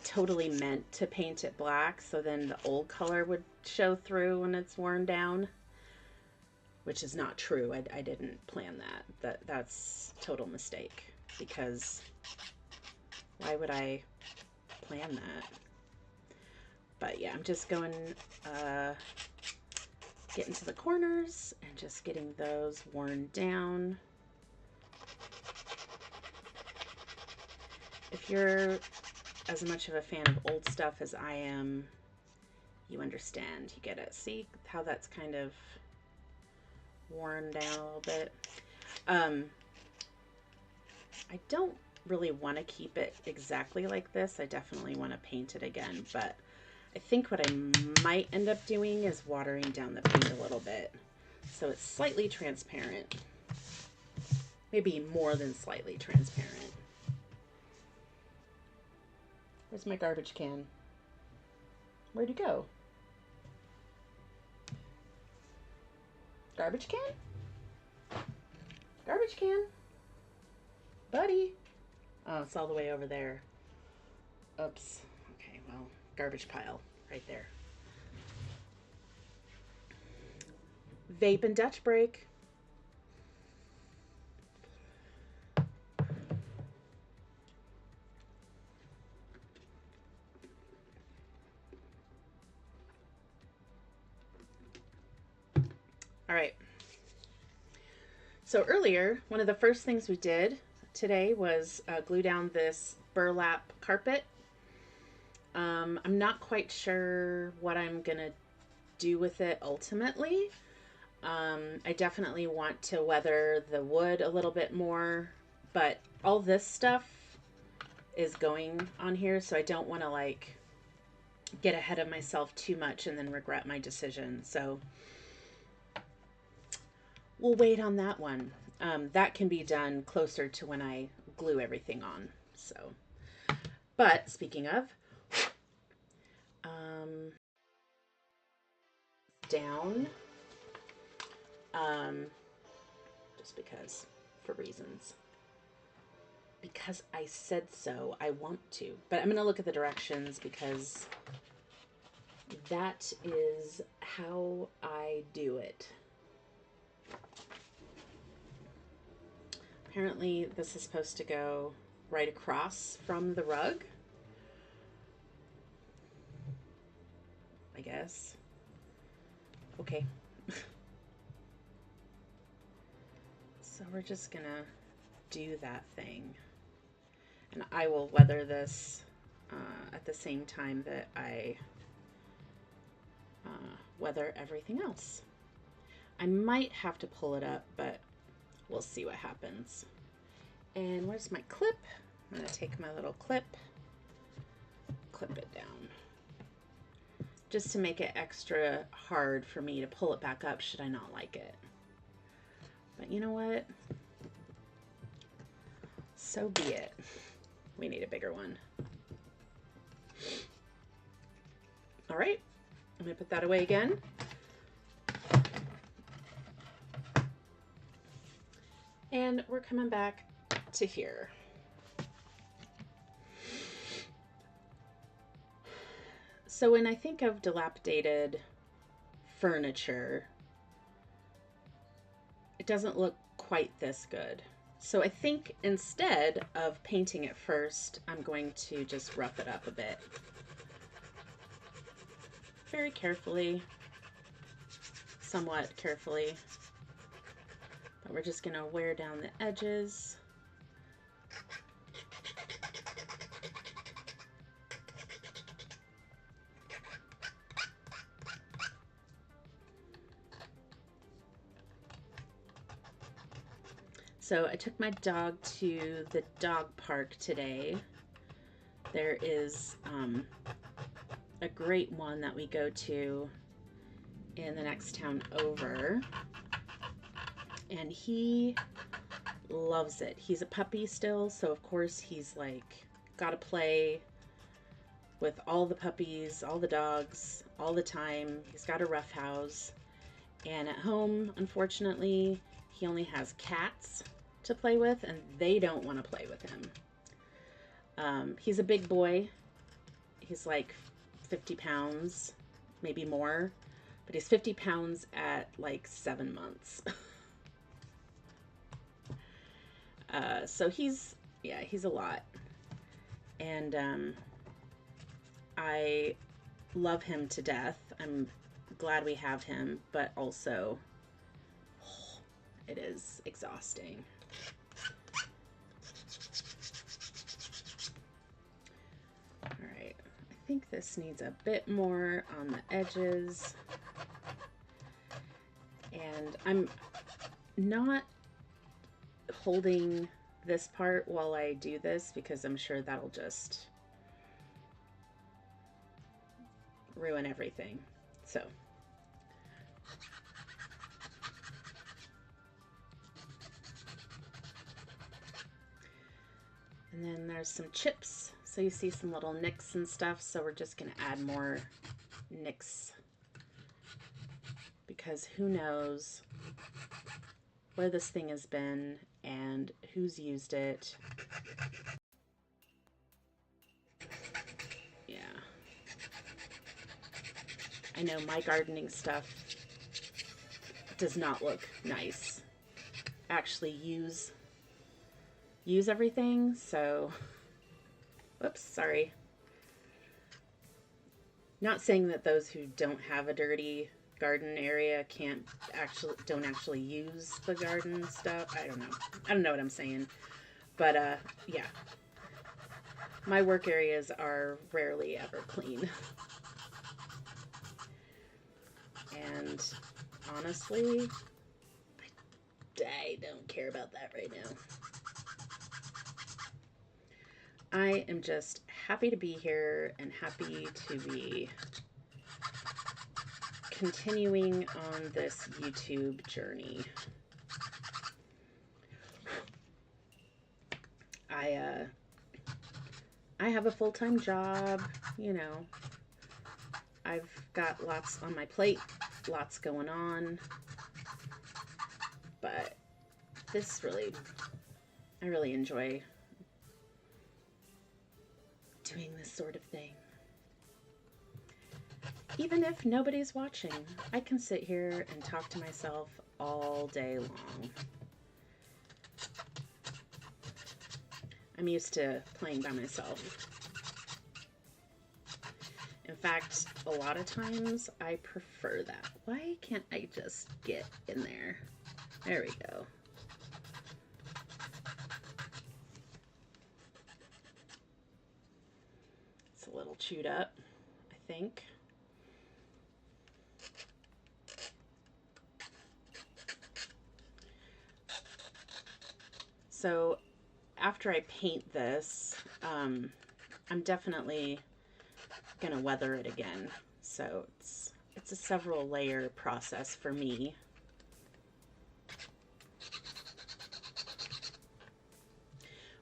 totally meant to paint it black so then the old color would show through when it's worn down, which is not true. I didn't plan that. That's a total mistake, because why would I plan that? But yeah, I'm just going get into the corners and just getting those worn down. If you're as much of a fan of old stuff as I am, you understand, you get it. See how that's kind of worn down a little bit. I don't really want to keep it exactly like this. I definitely want to paint it again, but I think what I might end up doing is watering down the paint a little bit so it's slightly transparent. Maybe more than slightly transparent. Where's my garbage can? Where'd you go? Garbage can? Garbage can? Buddy? Oh, it's all the way over there. Oops. Okay, well, garbage pile right there. Vape and Dutch break. All right. So earlier, one of the first things we did today was glue down this burlap carpet. I'm not quite sure what I'm gonna do with it ultimately. I definitely want to weather the wood a little bit more, but all this stuff is going on here, so I don't want to like get ahead of myself too much and then regret my decision. So we'll wait on that one. That can be done closer to when I glue everything on. So, but speaking of, down, just because, for reasons. Because I said so, I want to. But I'm going to look at the directions because that is how I do it. Apparently this is supposed to go right across from the rug, I guess. Okay. So we're just gonna do that thing. And I will weather this at the same time that I weather everything else. I might have to pull it up, but we'll see what happens. And where's my clip? I'm gonna take my little clip clip it down. Just to make it extra hard for me to pull it back up should I not like it. But you know what? So be it. We need a bigger one. All right, I'm gonna put that away again. And we're coming back to here. So when I think of dilapidated furniture, it doesn't look quite this good. So I think instead of painting it first, I'm going to just rough it up a bit. Very carefully, somewhat carefully. But we're just gonna wear down the edges. So I took my dog to the dog park today. There is a great one that we go to in the next town over. And he loves it. He's a puppy still, so of course he's like gotta play with all the puppies, all the dogs, all the time. He's got a rough house. And at home, unfortunately, he only has cats to play with, and they don't want to play with him. He's a big boy. He's like 50 pounds, maybe more, but he's 50 pounds at like 7 months. So he's a lot. And I love him to death. I'm glad we have him, but also it is exhausting. All right, I think this needs a bit more on the edges. And I'm not holding this part while I do this because I'm sure that'll just ruin everything. So and then there's some chips, so you see some little nicks and stuff, so we're just gonna add more nicks because who knows where this thing has been and who's used it. Yeah. I know my gardening stuff does not look nice. Actually use everything, so whoops, sorry. Not saying that those who don't have a dirty garden area don't actually use the garden stuff. I don't know what I'm saying, but yeah, my work areas are rarely ever clean. And honestly, I don't care about that right now. I am just happy to be here and happy to be continuing on this YouTube journey. I have a full-time job, you know. I've got lots on my plate, lots going on, but I really enjoy doing this sort of thing. Even if nobody's watching, I can sit here and talk to myself all day long. I'm used to playing by myself. In fact, a lot of times I prefer that. Why can't I just get in there? There we go. It's a little chewed up, I think. So after I paint this, I'm definitely gonna weather it again. So it's a several layer process for me.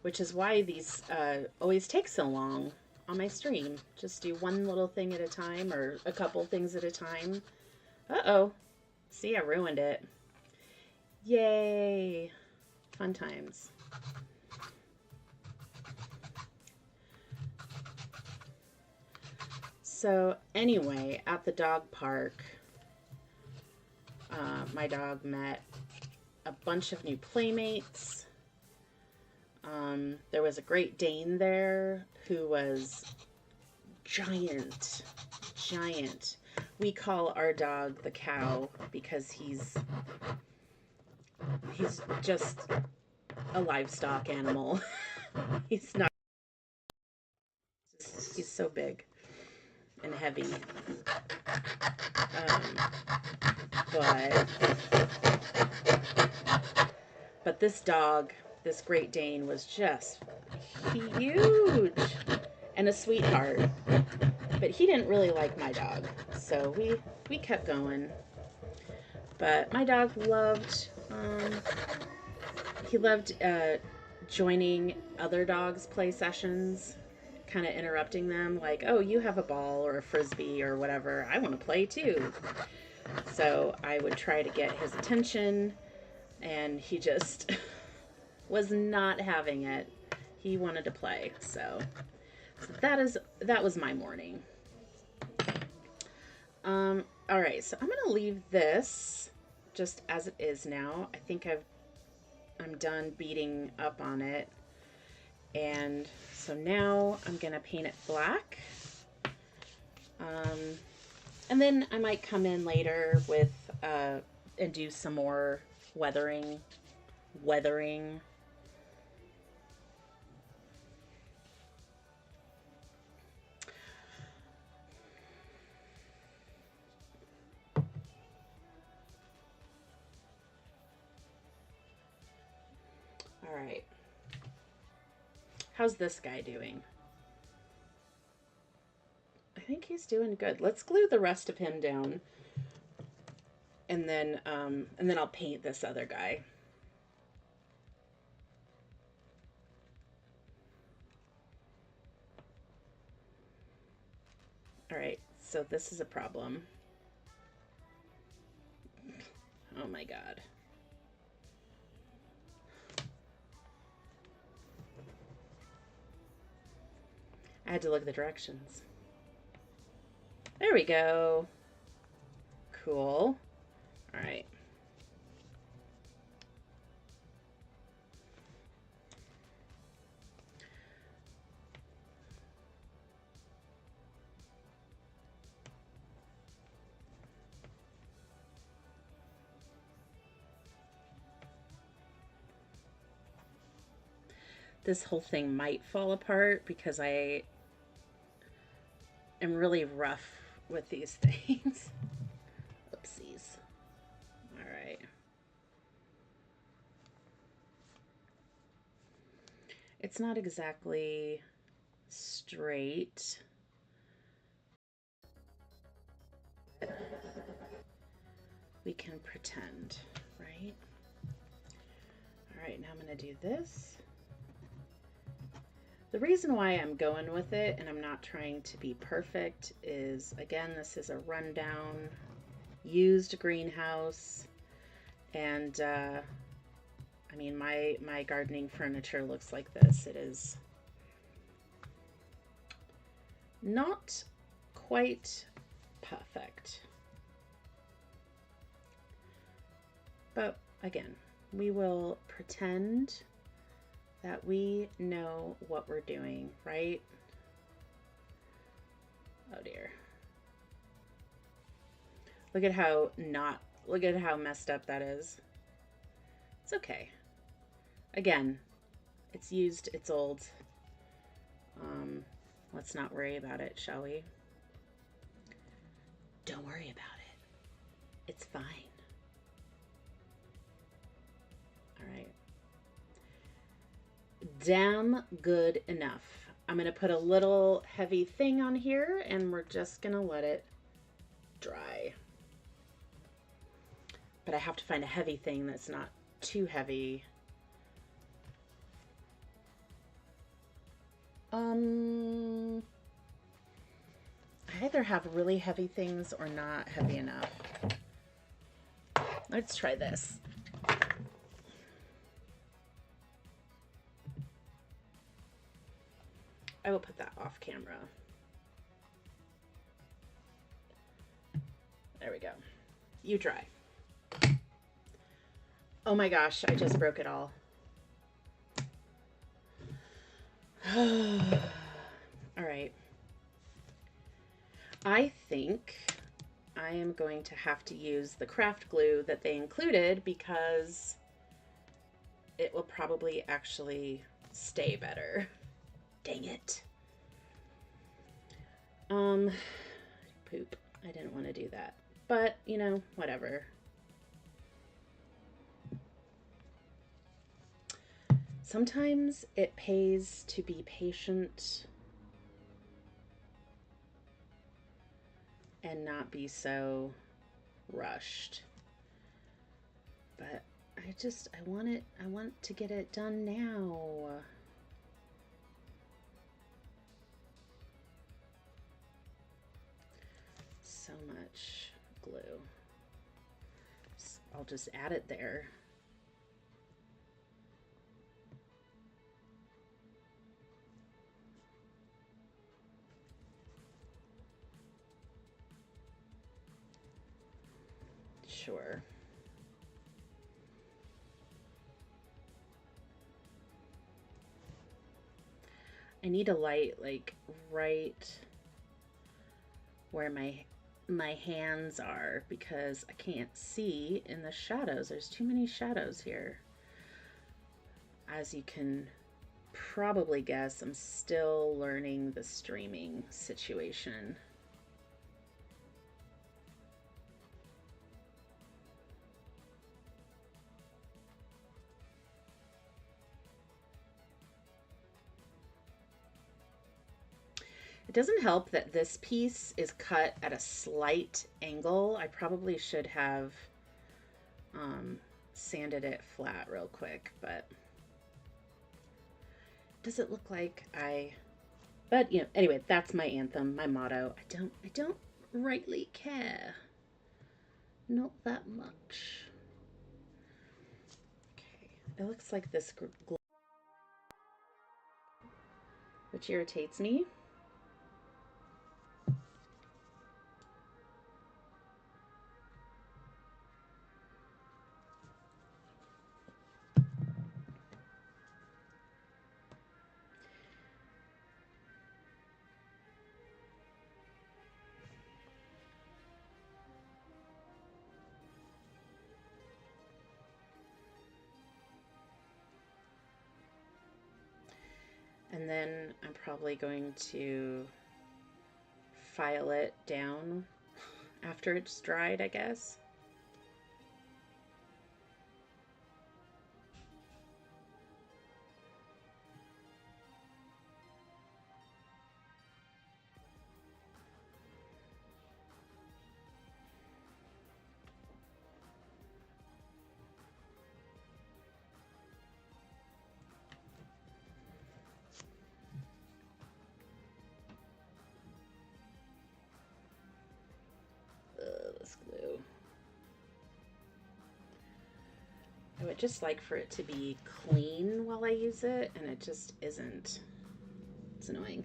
Which is why these always take so long on my stream. Just do one little thing at a time or a couple things at a time. Uh-oh. See, I ruined it. Yay. Fun times. So anyway, at the dog park, my dog met a bunch of new playmates. There was a Great Dane there who was giant. We call our dog the cow because he's just a livestock animal. He's not. He's so big and heavy. But this dog, this Great Dane, was just huge and a sweetheart. But he didn't really like my dog, so we kept going. But my dog loved joining other dogs' play sessions, kind of interrupting them, like, oh, you have a ball or a frisbee or whatever, I want to play too. So I would try to get his attention, and he just was not having it. He wanted to play. So that was my morning. All right, so I'm gonna leave this just as it is now. I think I'm done beating up on it, and so now I'm gonna paint it black. And then I might come in later with and do some more weathering. All right. How's this guy doing? I think he's doing good. Let's glue the rest of him down. And then I'll paint this other guy. All right, so this is a problem. Oh my God. I had to look at the directions. There we go. Cool. All right. This whole thing might fall apart because I am really rough with these things. Oopsies. All right. It's not exactly straight. We can pretend, right? All right, now I'm going to do this. The reason why I'm going with it and I'm not trying to be perfect is, again, this is a rundown, used greenhouse. And, I mean, my gardening furniture looks like this. It is not quite perfect. But, again, we will pretend that we know what we're doing, right? Oh dear. Look at how messed up that is. It's okay. Again, it's used, it's old. Let's not worry about it, shall we? Don't worry about it. It's fine. All right. Damn good enough. I'm going to put a little heavy thing on here and we're just going to let it dry. But I have to find a heavy thing that's not too heavy. I either have really heavy things or not heavy enough. Let's try this. I will put that off camera. There we go. You try. Oh my gosh, I just broke it all. All right. I think I am going to have to use the craft glue that they included because it will probably actually stay better. Dang it. Poop. I didn't want to do that. But, you know, whatever. Sometimes it pays to be patient and not be so rushed. But I want to get it done now. So much glue. I'll just add it there. Sure. I need a light like right where my hands are because I can't see in the shadows. There's too many shadows here. As you can probably guess, I'm still learning the streaming situation. It doesn't help that this piece is cut at a slight angle. I probably should have sanded it flat real quick, but does it look like but you know, anyway, that's my anthem, my motto. I don't rightly care. Not that much. Okay, it looks like this glue, which irritates me. And then I'm probably going to file it down after it's dried, I guess. This glue. I would just like for it to be clean while I use it, and it just isn't. It's annoying.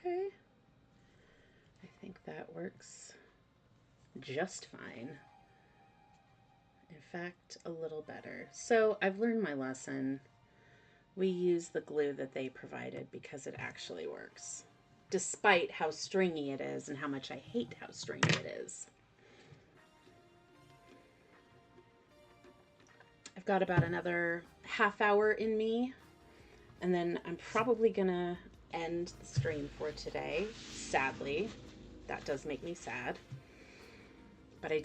Okay. I think that works just fine. In fact, a little better. So I've learned my lesson. We use the glue that they provided because it actually works, despite how stringy it is and how much I hate how stringy it is. I've got about another half hour in me, and then I'm probably gonna end the stream for today. Sadly, that does make me sad. But I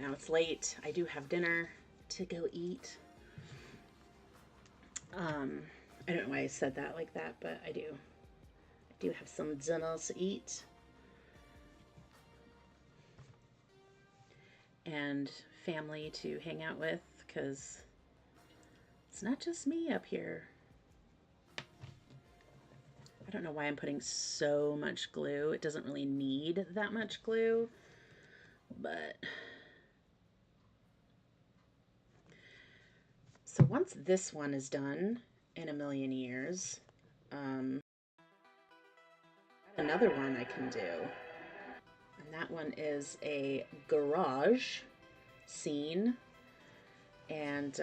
know it's late. I do have dinner to go eat. I don't know why I said that like that, but I do. I do have some dinner to eat. And family to hang out with, because it's not just me up here. I don't know why I'm putting so much glue. It doesn't really need that much glue, but... So once this one is done in a million years, another one I can do. And that one is a garage scene. And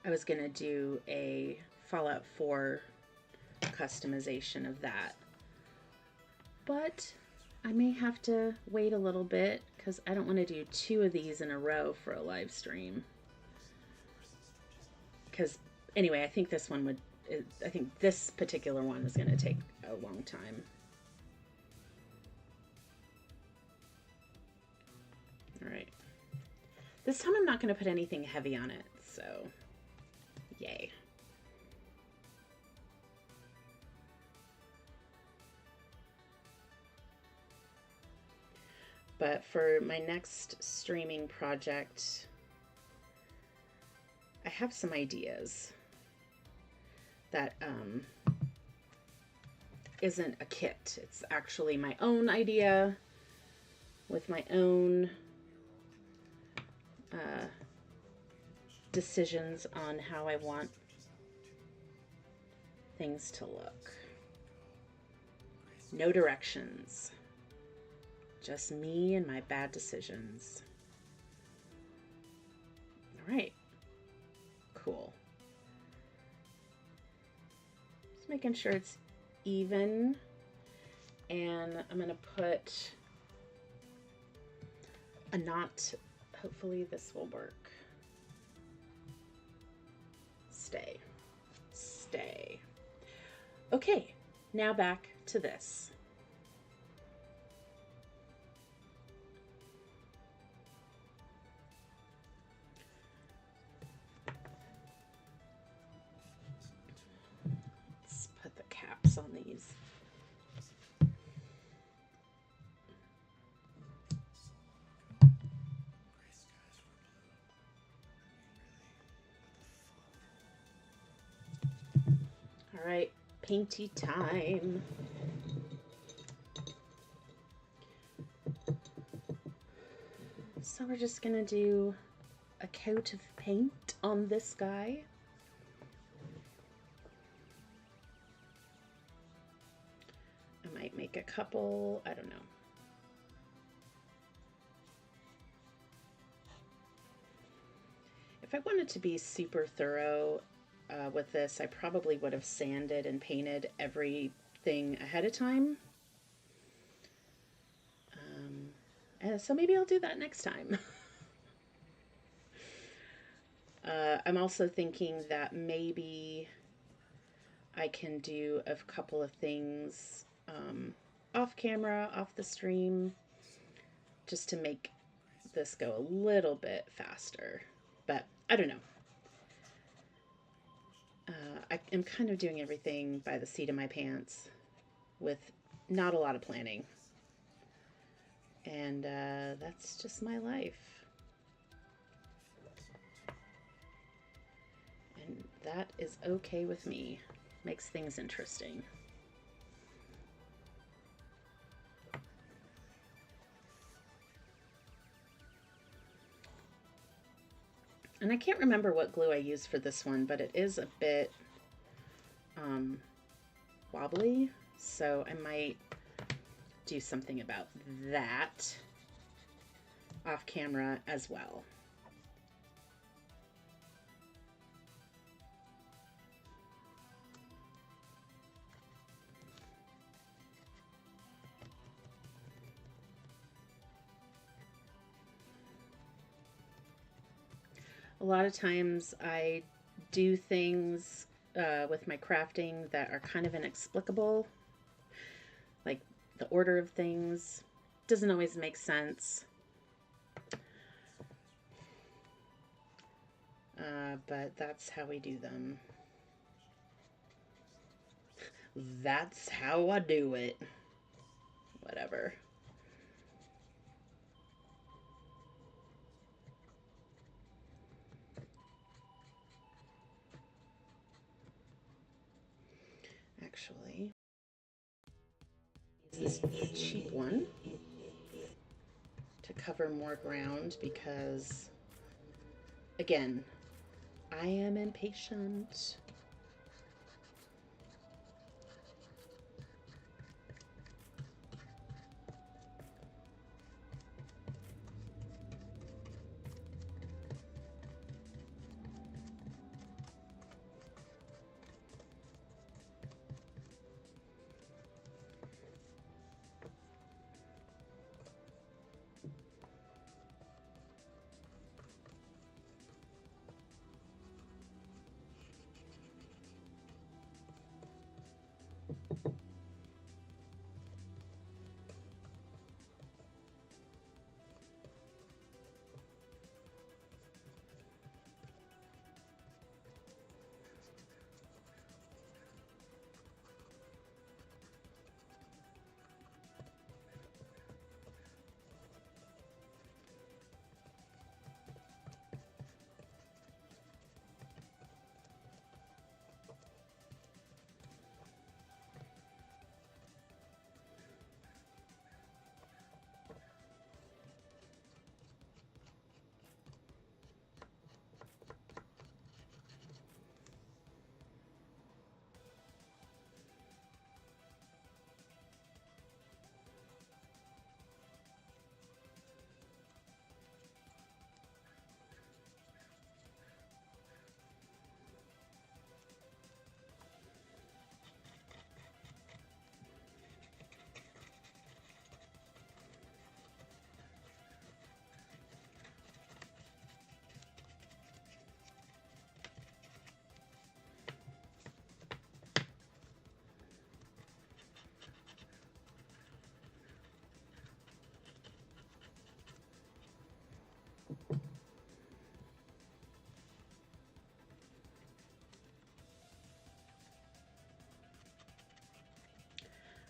I was going to do a Fallout 4 customization of that. But I may have to wait a little bit because I don't want to do 2 of these in a row for a live stream. Because anyway, I think this particular one is going to take a long time. All right. This time I'm not going to put anything heavy on it, so yay. But for my next streaming project, I have some ideas that isn't a kit. It's actually my own idea with my own decisions on how I want things to look. No directions. Just me and my bad decisions. All right. Cool. Just making sure it's even. And I'm going to put a knot. Hopefully this will work. Stay. Stay. Okay, now back to this. Let's put the caps on these. All right, painty time. So we're just gonna do a coat of paint on this guy. I might make a couple, I don't know. If I wanted to be super thorough with this, I probably would have sanded and painted everything ahead of time. So maybe I'll do that next time. I'm also thinking that maybe I can do a couple of things off camera, off the stream, just to make this go a little bit faster. But I don't know. I am kind of doing everything by the seat of my pants with not a lot of planning. And that's just my life. And that is okay with me. Makes things interesting. And I can't remember what glue I used for this one, but it is a bit wobbly, so I might do something about that off camera as well. A lot of times I do things with my crafting that are kind of inexplicable, like the order of things doesn't always make sense. But that's how we do them. That's how I do it. Whatever. Actually, use this cheap one to cover more ground because, again, I am impatient.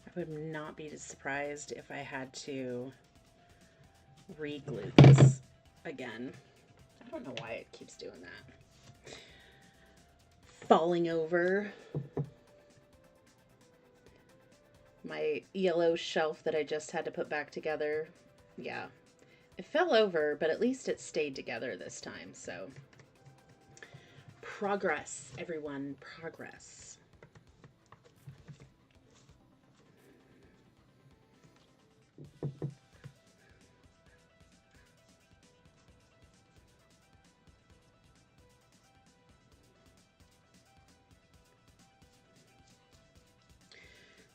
I would not be surprised if I had to re-glue this again. I don't know why it keeps doing that. Falling over. My yellow shelf that I just had to put back together. Yeah. It fell over, but at least it stayed together this time, so. Progress, everyone. Progress.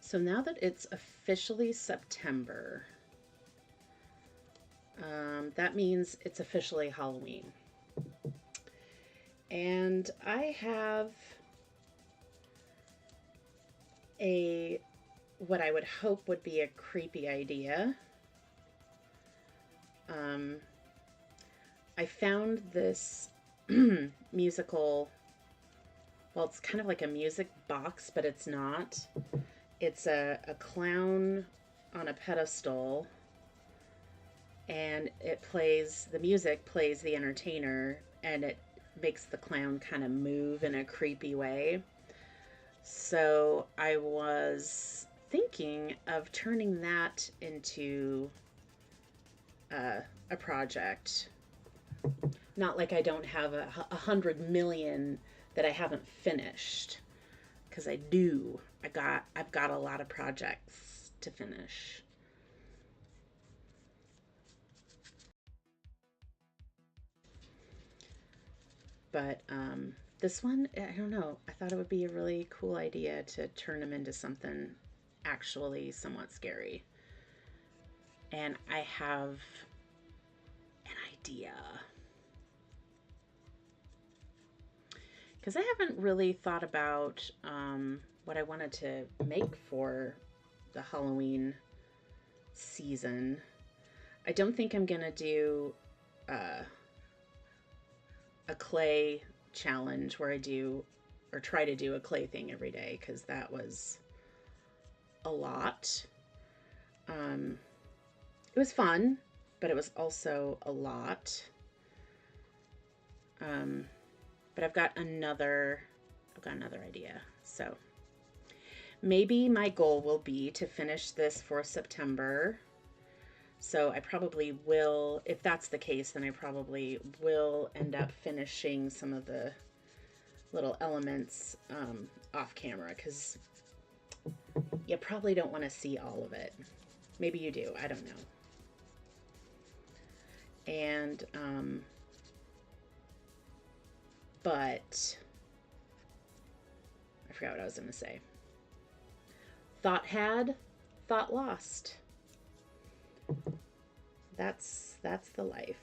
So now that it's officially September, that means it's officially Halloween. And I have what I would hope would be a creepy idea. I found this musical, well, it's kind of like a music box, but it's not. It's a clown on a pedestal, and the music plays the entertainer, and it makes the clown kind of move in a creepy way. So I was thinking of turning that into a project. Not like I don't have 100 million that I haven't finished, because I do. I've got a lot of projects to finish. But this one, I don't know. I thought it would be a really cool idea to turn them into something actually somewhat scary. And I have an idea. Because I haven't really thought about what I wanted to make for the Halloween season. I don't think I'm going to do a clay challenge where I do or try to do a clay thing every day, because that was a lot. It was fun, but it was also a lot. But I've got another idea. So maybe my goal will be to finish this for September. So I probably will, if that's the case, then I probably will end up finishing some of the little elements off camera, because you probably don't want to see all of it. Maybe you do, I don't know. And but I forgot what I was going to say. Thought had, thought lost. That's the life.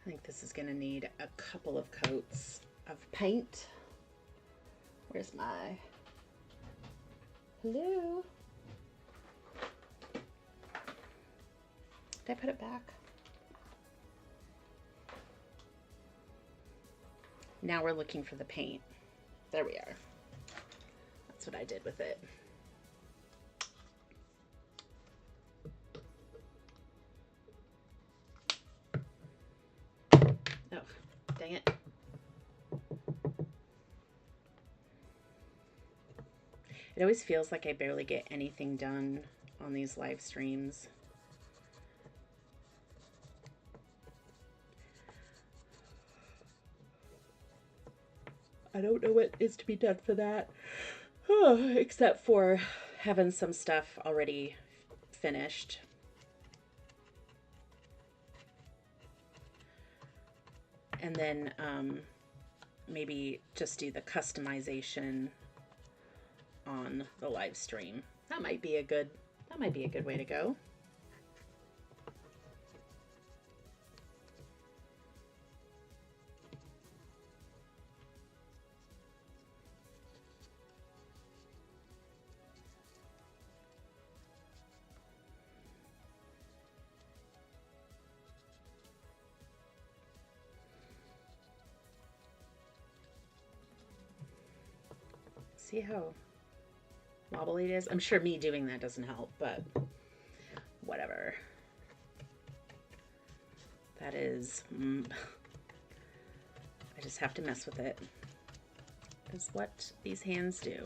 I think this is going to need a couple of coats of paint. Where's my... Hello? Did I put it back? Now we're looking for the paint. There we are. That's what I did with it. Oh, dang it. It always feels like I barely get anything done on these live streams. I don't know what is to be done for that, except for having some stuff already finished. And then maybe just do the customization on the live stream. That might be a good way to go. See how wobbly it is? I'm sure me doing that doesn't help, but whatever. That is... I just have to mess with it. That's what these hands do.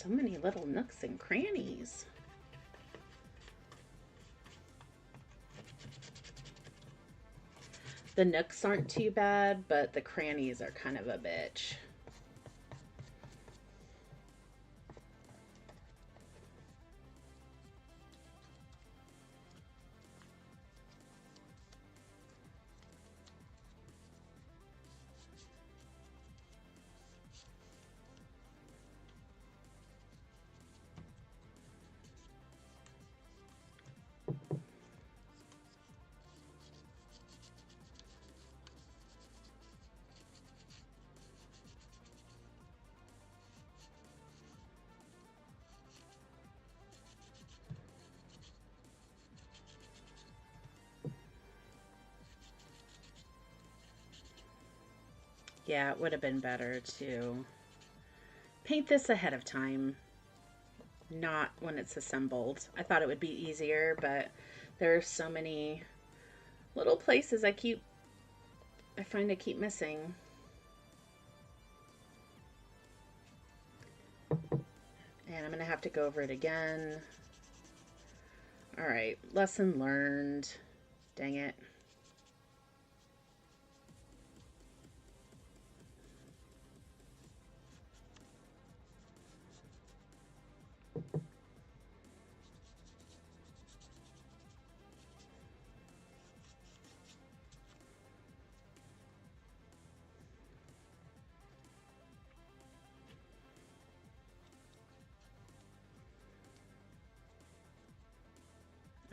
So many little nooks and crannies. The nooks aren't too bad, but the crannies are kind of a bitch. Yeah, it would have been better to paint this ahead of time, not when it's assembled. I thought it would be easier, but there are so many little places I find I keep missing. And I'm going to have to go over it again. All right, lesson learned. Dang it.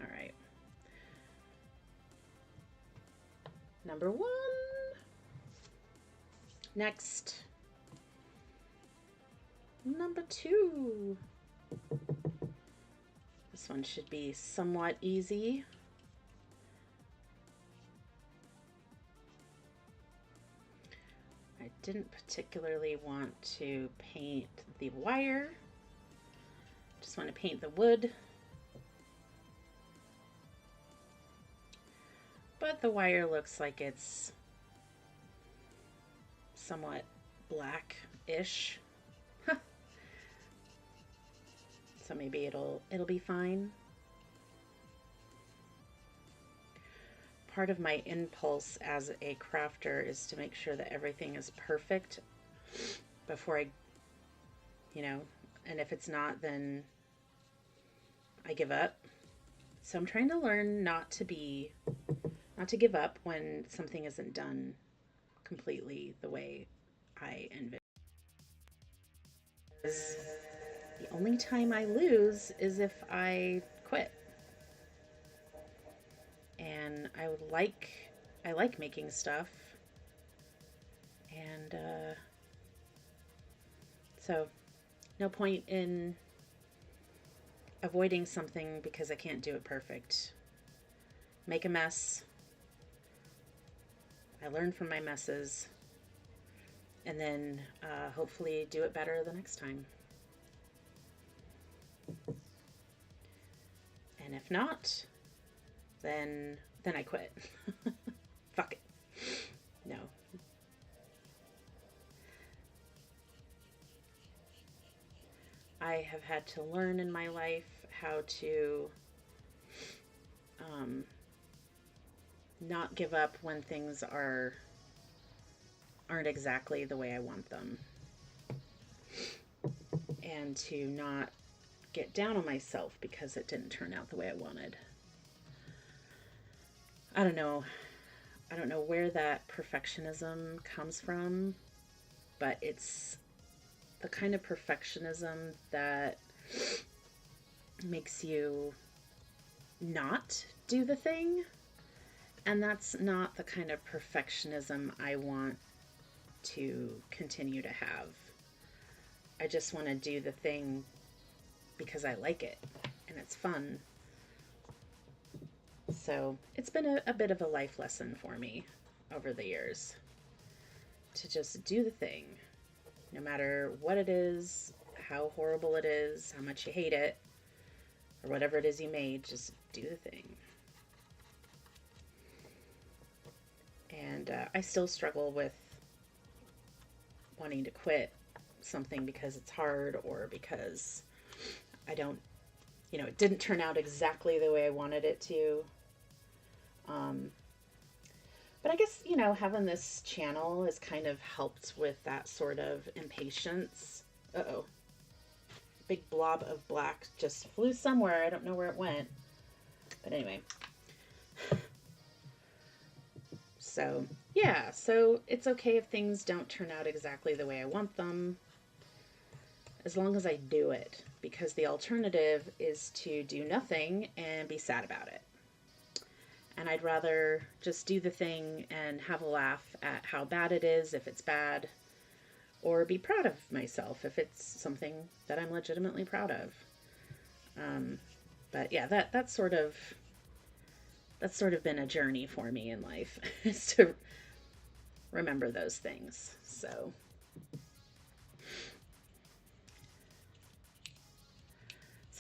All right. Number 1. Next. Number 2. This one should be somewhat easy. I didn't particularly want to paint the wire. Just want to paint the wood. But the wire looks like it's somewhat black-ish. So maybe it'll be fine. Part of my impulse as a crafter is to make sure that everything is perfect before and if it's not, then I give up. So I'm trying to learn not to give up when something isn't done completely the way I envision. The only time I lose is if I quit. And I like making stuff. And so no point in avoiding something because I can't do it perfect. Make a mess. I learn from my messes. And then hopefully do it better the next time. And if not, then I quit. Fuck it. No. I have had to learn in my life how to not give up when things aren't exactly the way I want them. And to not get down on myself because it didn't turn out the way I wanted. I don't know where that perfectionism comes from, but it's the kind of perfectionism that makes you not do the thing. And that's not the kind of perfectionism I want to continue to have. I just want to do the thing because I like it and it's fun. So it's been a bit of a life lesson for me over the years to just do the thing, no matter what it is, how horrible it is, how much you hate it, or whatever it is you made, just do the thing. And I still struggle with wanting to quit something because it's hard or because I don't, it didn't turn out exactly the way I wanted it to. Um, but I guess, having this channel has kind of helped with that sort of impatience. Uh-oh. Big blob of black just flew somewhere. I don't know where it went. But anyway. So, yeah. So it's okay if things don't turn out exactly the way I want them, as long as I do it. Because the alternative is to do nothing and be sad about it. And I'd rather just do the thing and have a laugh at how bad it is if it's bad, or be proud of myself if it's something that I'm legitimately proud of. But yeah, that's sort of been a journey for me in life, is to remember those things. So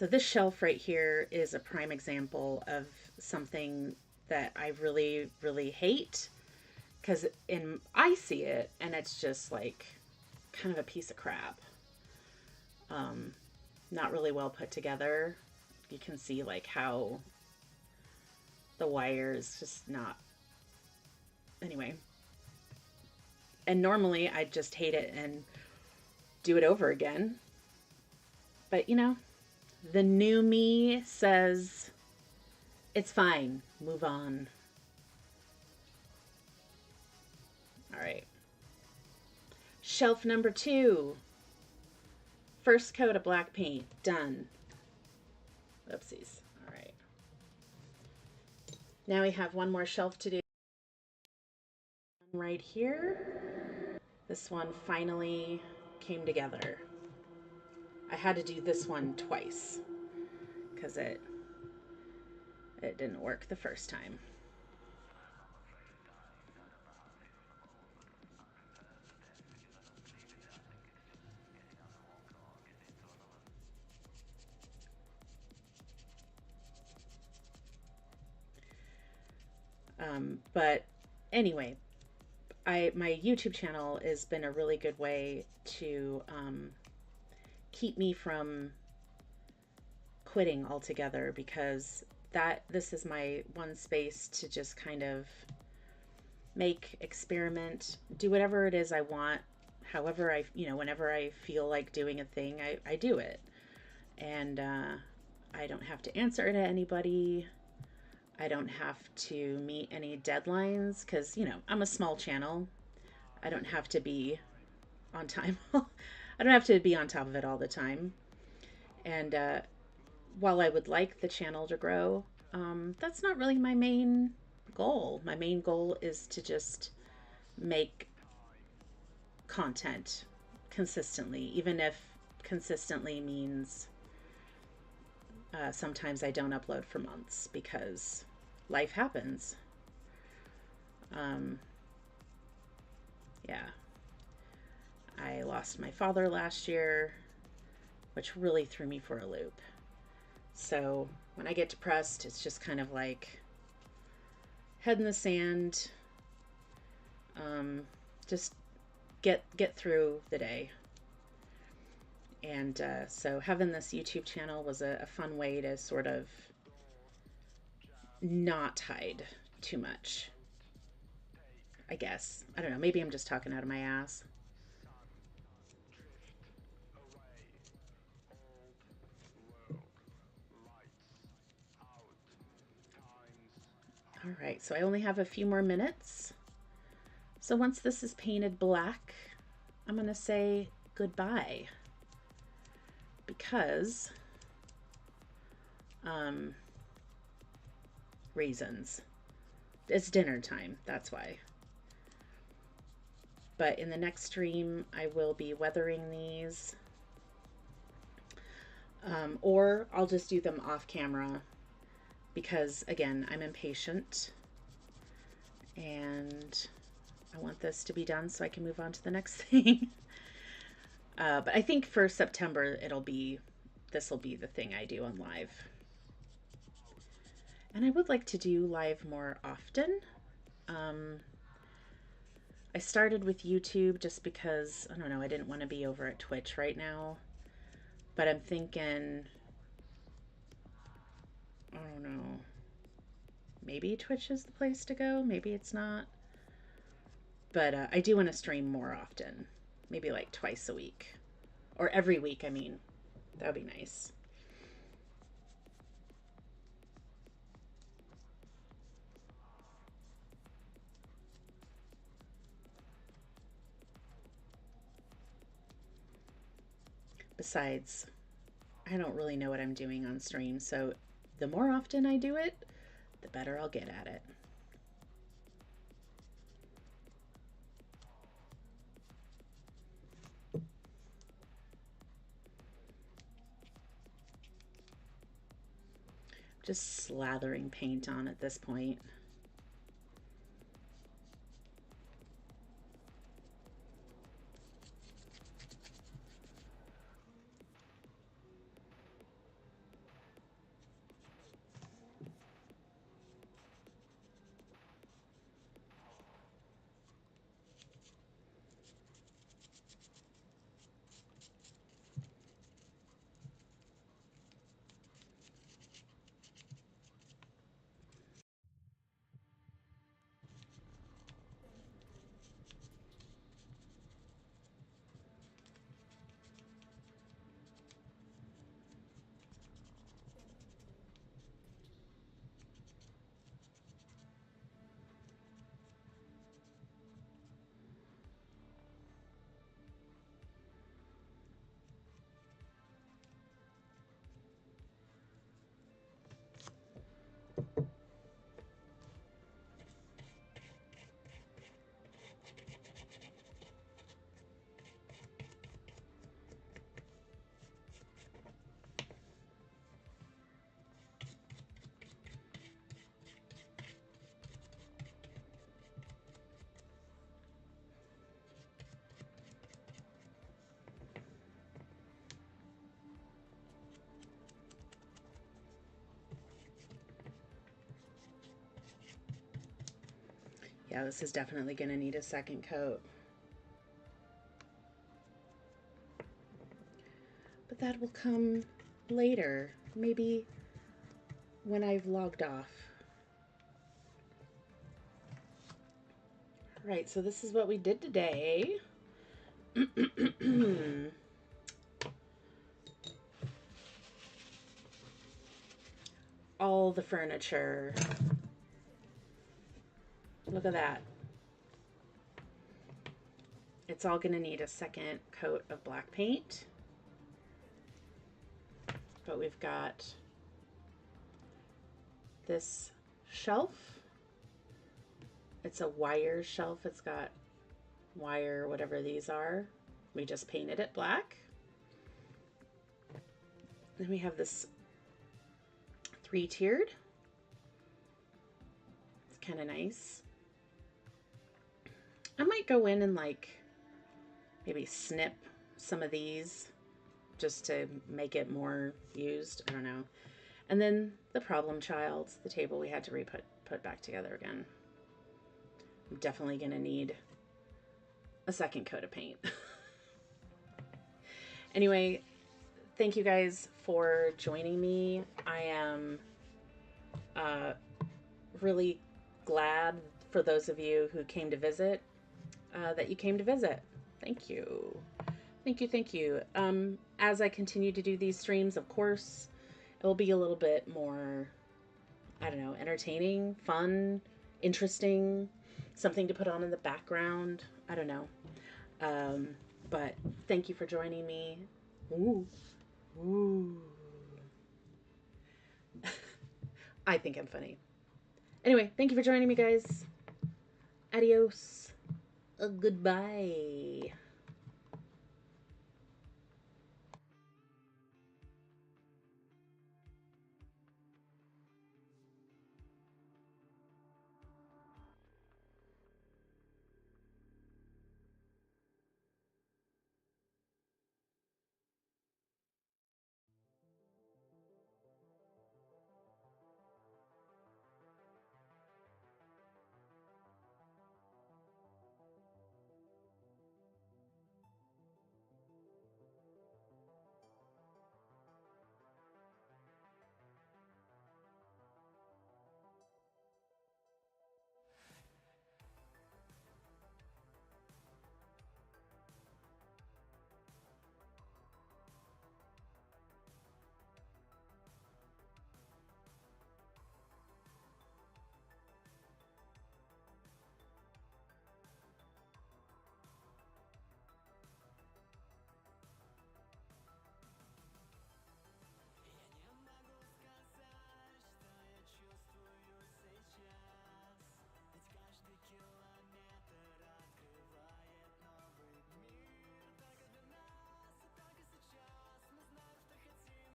this shelf right here is a prime example of something that I really, really hate, because I see it and it's just like kind of a piece of crap. Not really well put together. You can see like how the wire is just not, anyway. And normally I'd just hate it and do it over again. But the new me says, it's fine, move on. All right. Shelf number 2. First coat of black paint, done. Oopsies. All right. Now we have one more shelf to do. Right here. This one finally came together. I had to do this one twice because it didn't work the first time. But anyway, my YouTube channel has been a really good way to keep me from quitting altogether, because this is my one space to just kind of make, experiment, do whatever it is I want, however whenever I feel like doing a thing, I do it. And I don't have to answer to anybody. I don't have to meet any deadlines because, I'm a small channel. I don't have to be on time. I don't have to be on top of it all the time. And while I would like the channel to grow, that's not really my main goal. My main goal is to just make content consistently, even if consistently means sometimes I don't upload for months because life happens. Yeah. I lost my father last year, which really threw me for a loop. So when I get depressed, it's just kind of like head in the sand. Just get through the day. And so having this YouTube channel was a fun way to sort of not hide too much, I guess. I don't know. Maybe I'm just talking out of my ass. All right, so I only have a few more minutes. So once this is painted black, I'm going to say goodbye, because reasons. It's dinner time, that's why. But in the next stream, I will be weathering these. Or I'll just do them off camera, because again, I'm impatient and I want this to be done so I can move on to the next thing. But I think for September, this will be the thing I do on live. And I would like to do live more often. I I started with YouTube just because, I don't know, I didn't want to be over at Twitch right now. But I'm thinking, I don't know, maybe Twitch is the place to go. Maybe it's not. But I do want to stream more often. Maybe like twice a week. Or every week, I mean. That would be nice. Besides, I don't really know what I'm doing on stream, so the more often I do it, the better I'll get at it. Just slathering paint on at this point. Yeah, this is definitely going to need a second coat. But that will come later, maybe when I've logged off. Right, so this is what we did today. All the furniture. Look at that. It's all going to need a second coat of black paint. But we've got this shelf. It's a wire shelf. It's got wire, whatever these are. We just painted it black. Then we have this 3-tiered. It's kind of nice. I might go in and like maybe snip some of these just to make it more used. I don't know. And then the problem child, the table we had to put back together again. I'm definitely going to need a second coat of paint. Anyway, thank you guys for joining me. I am really glad for those of you who came to visit, that you came to visit. Thank you. Thank you, thank you. As I continue to do these streams, of course, it will be a little bit more, I don't know, entertaining, fun, interesting, something to put on in the background. I don't know. But thank you for joining me. Ooh. Ooh. I think I'm funny. Anyway, thank you for joining me, guys. Adios. Goodbye.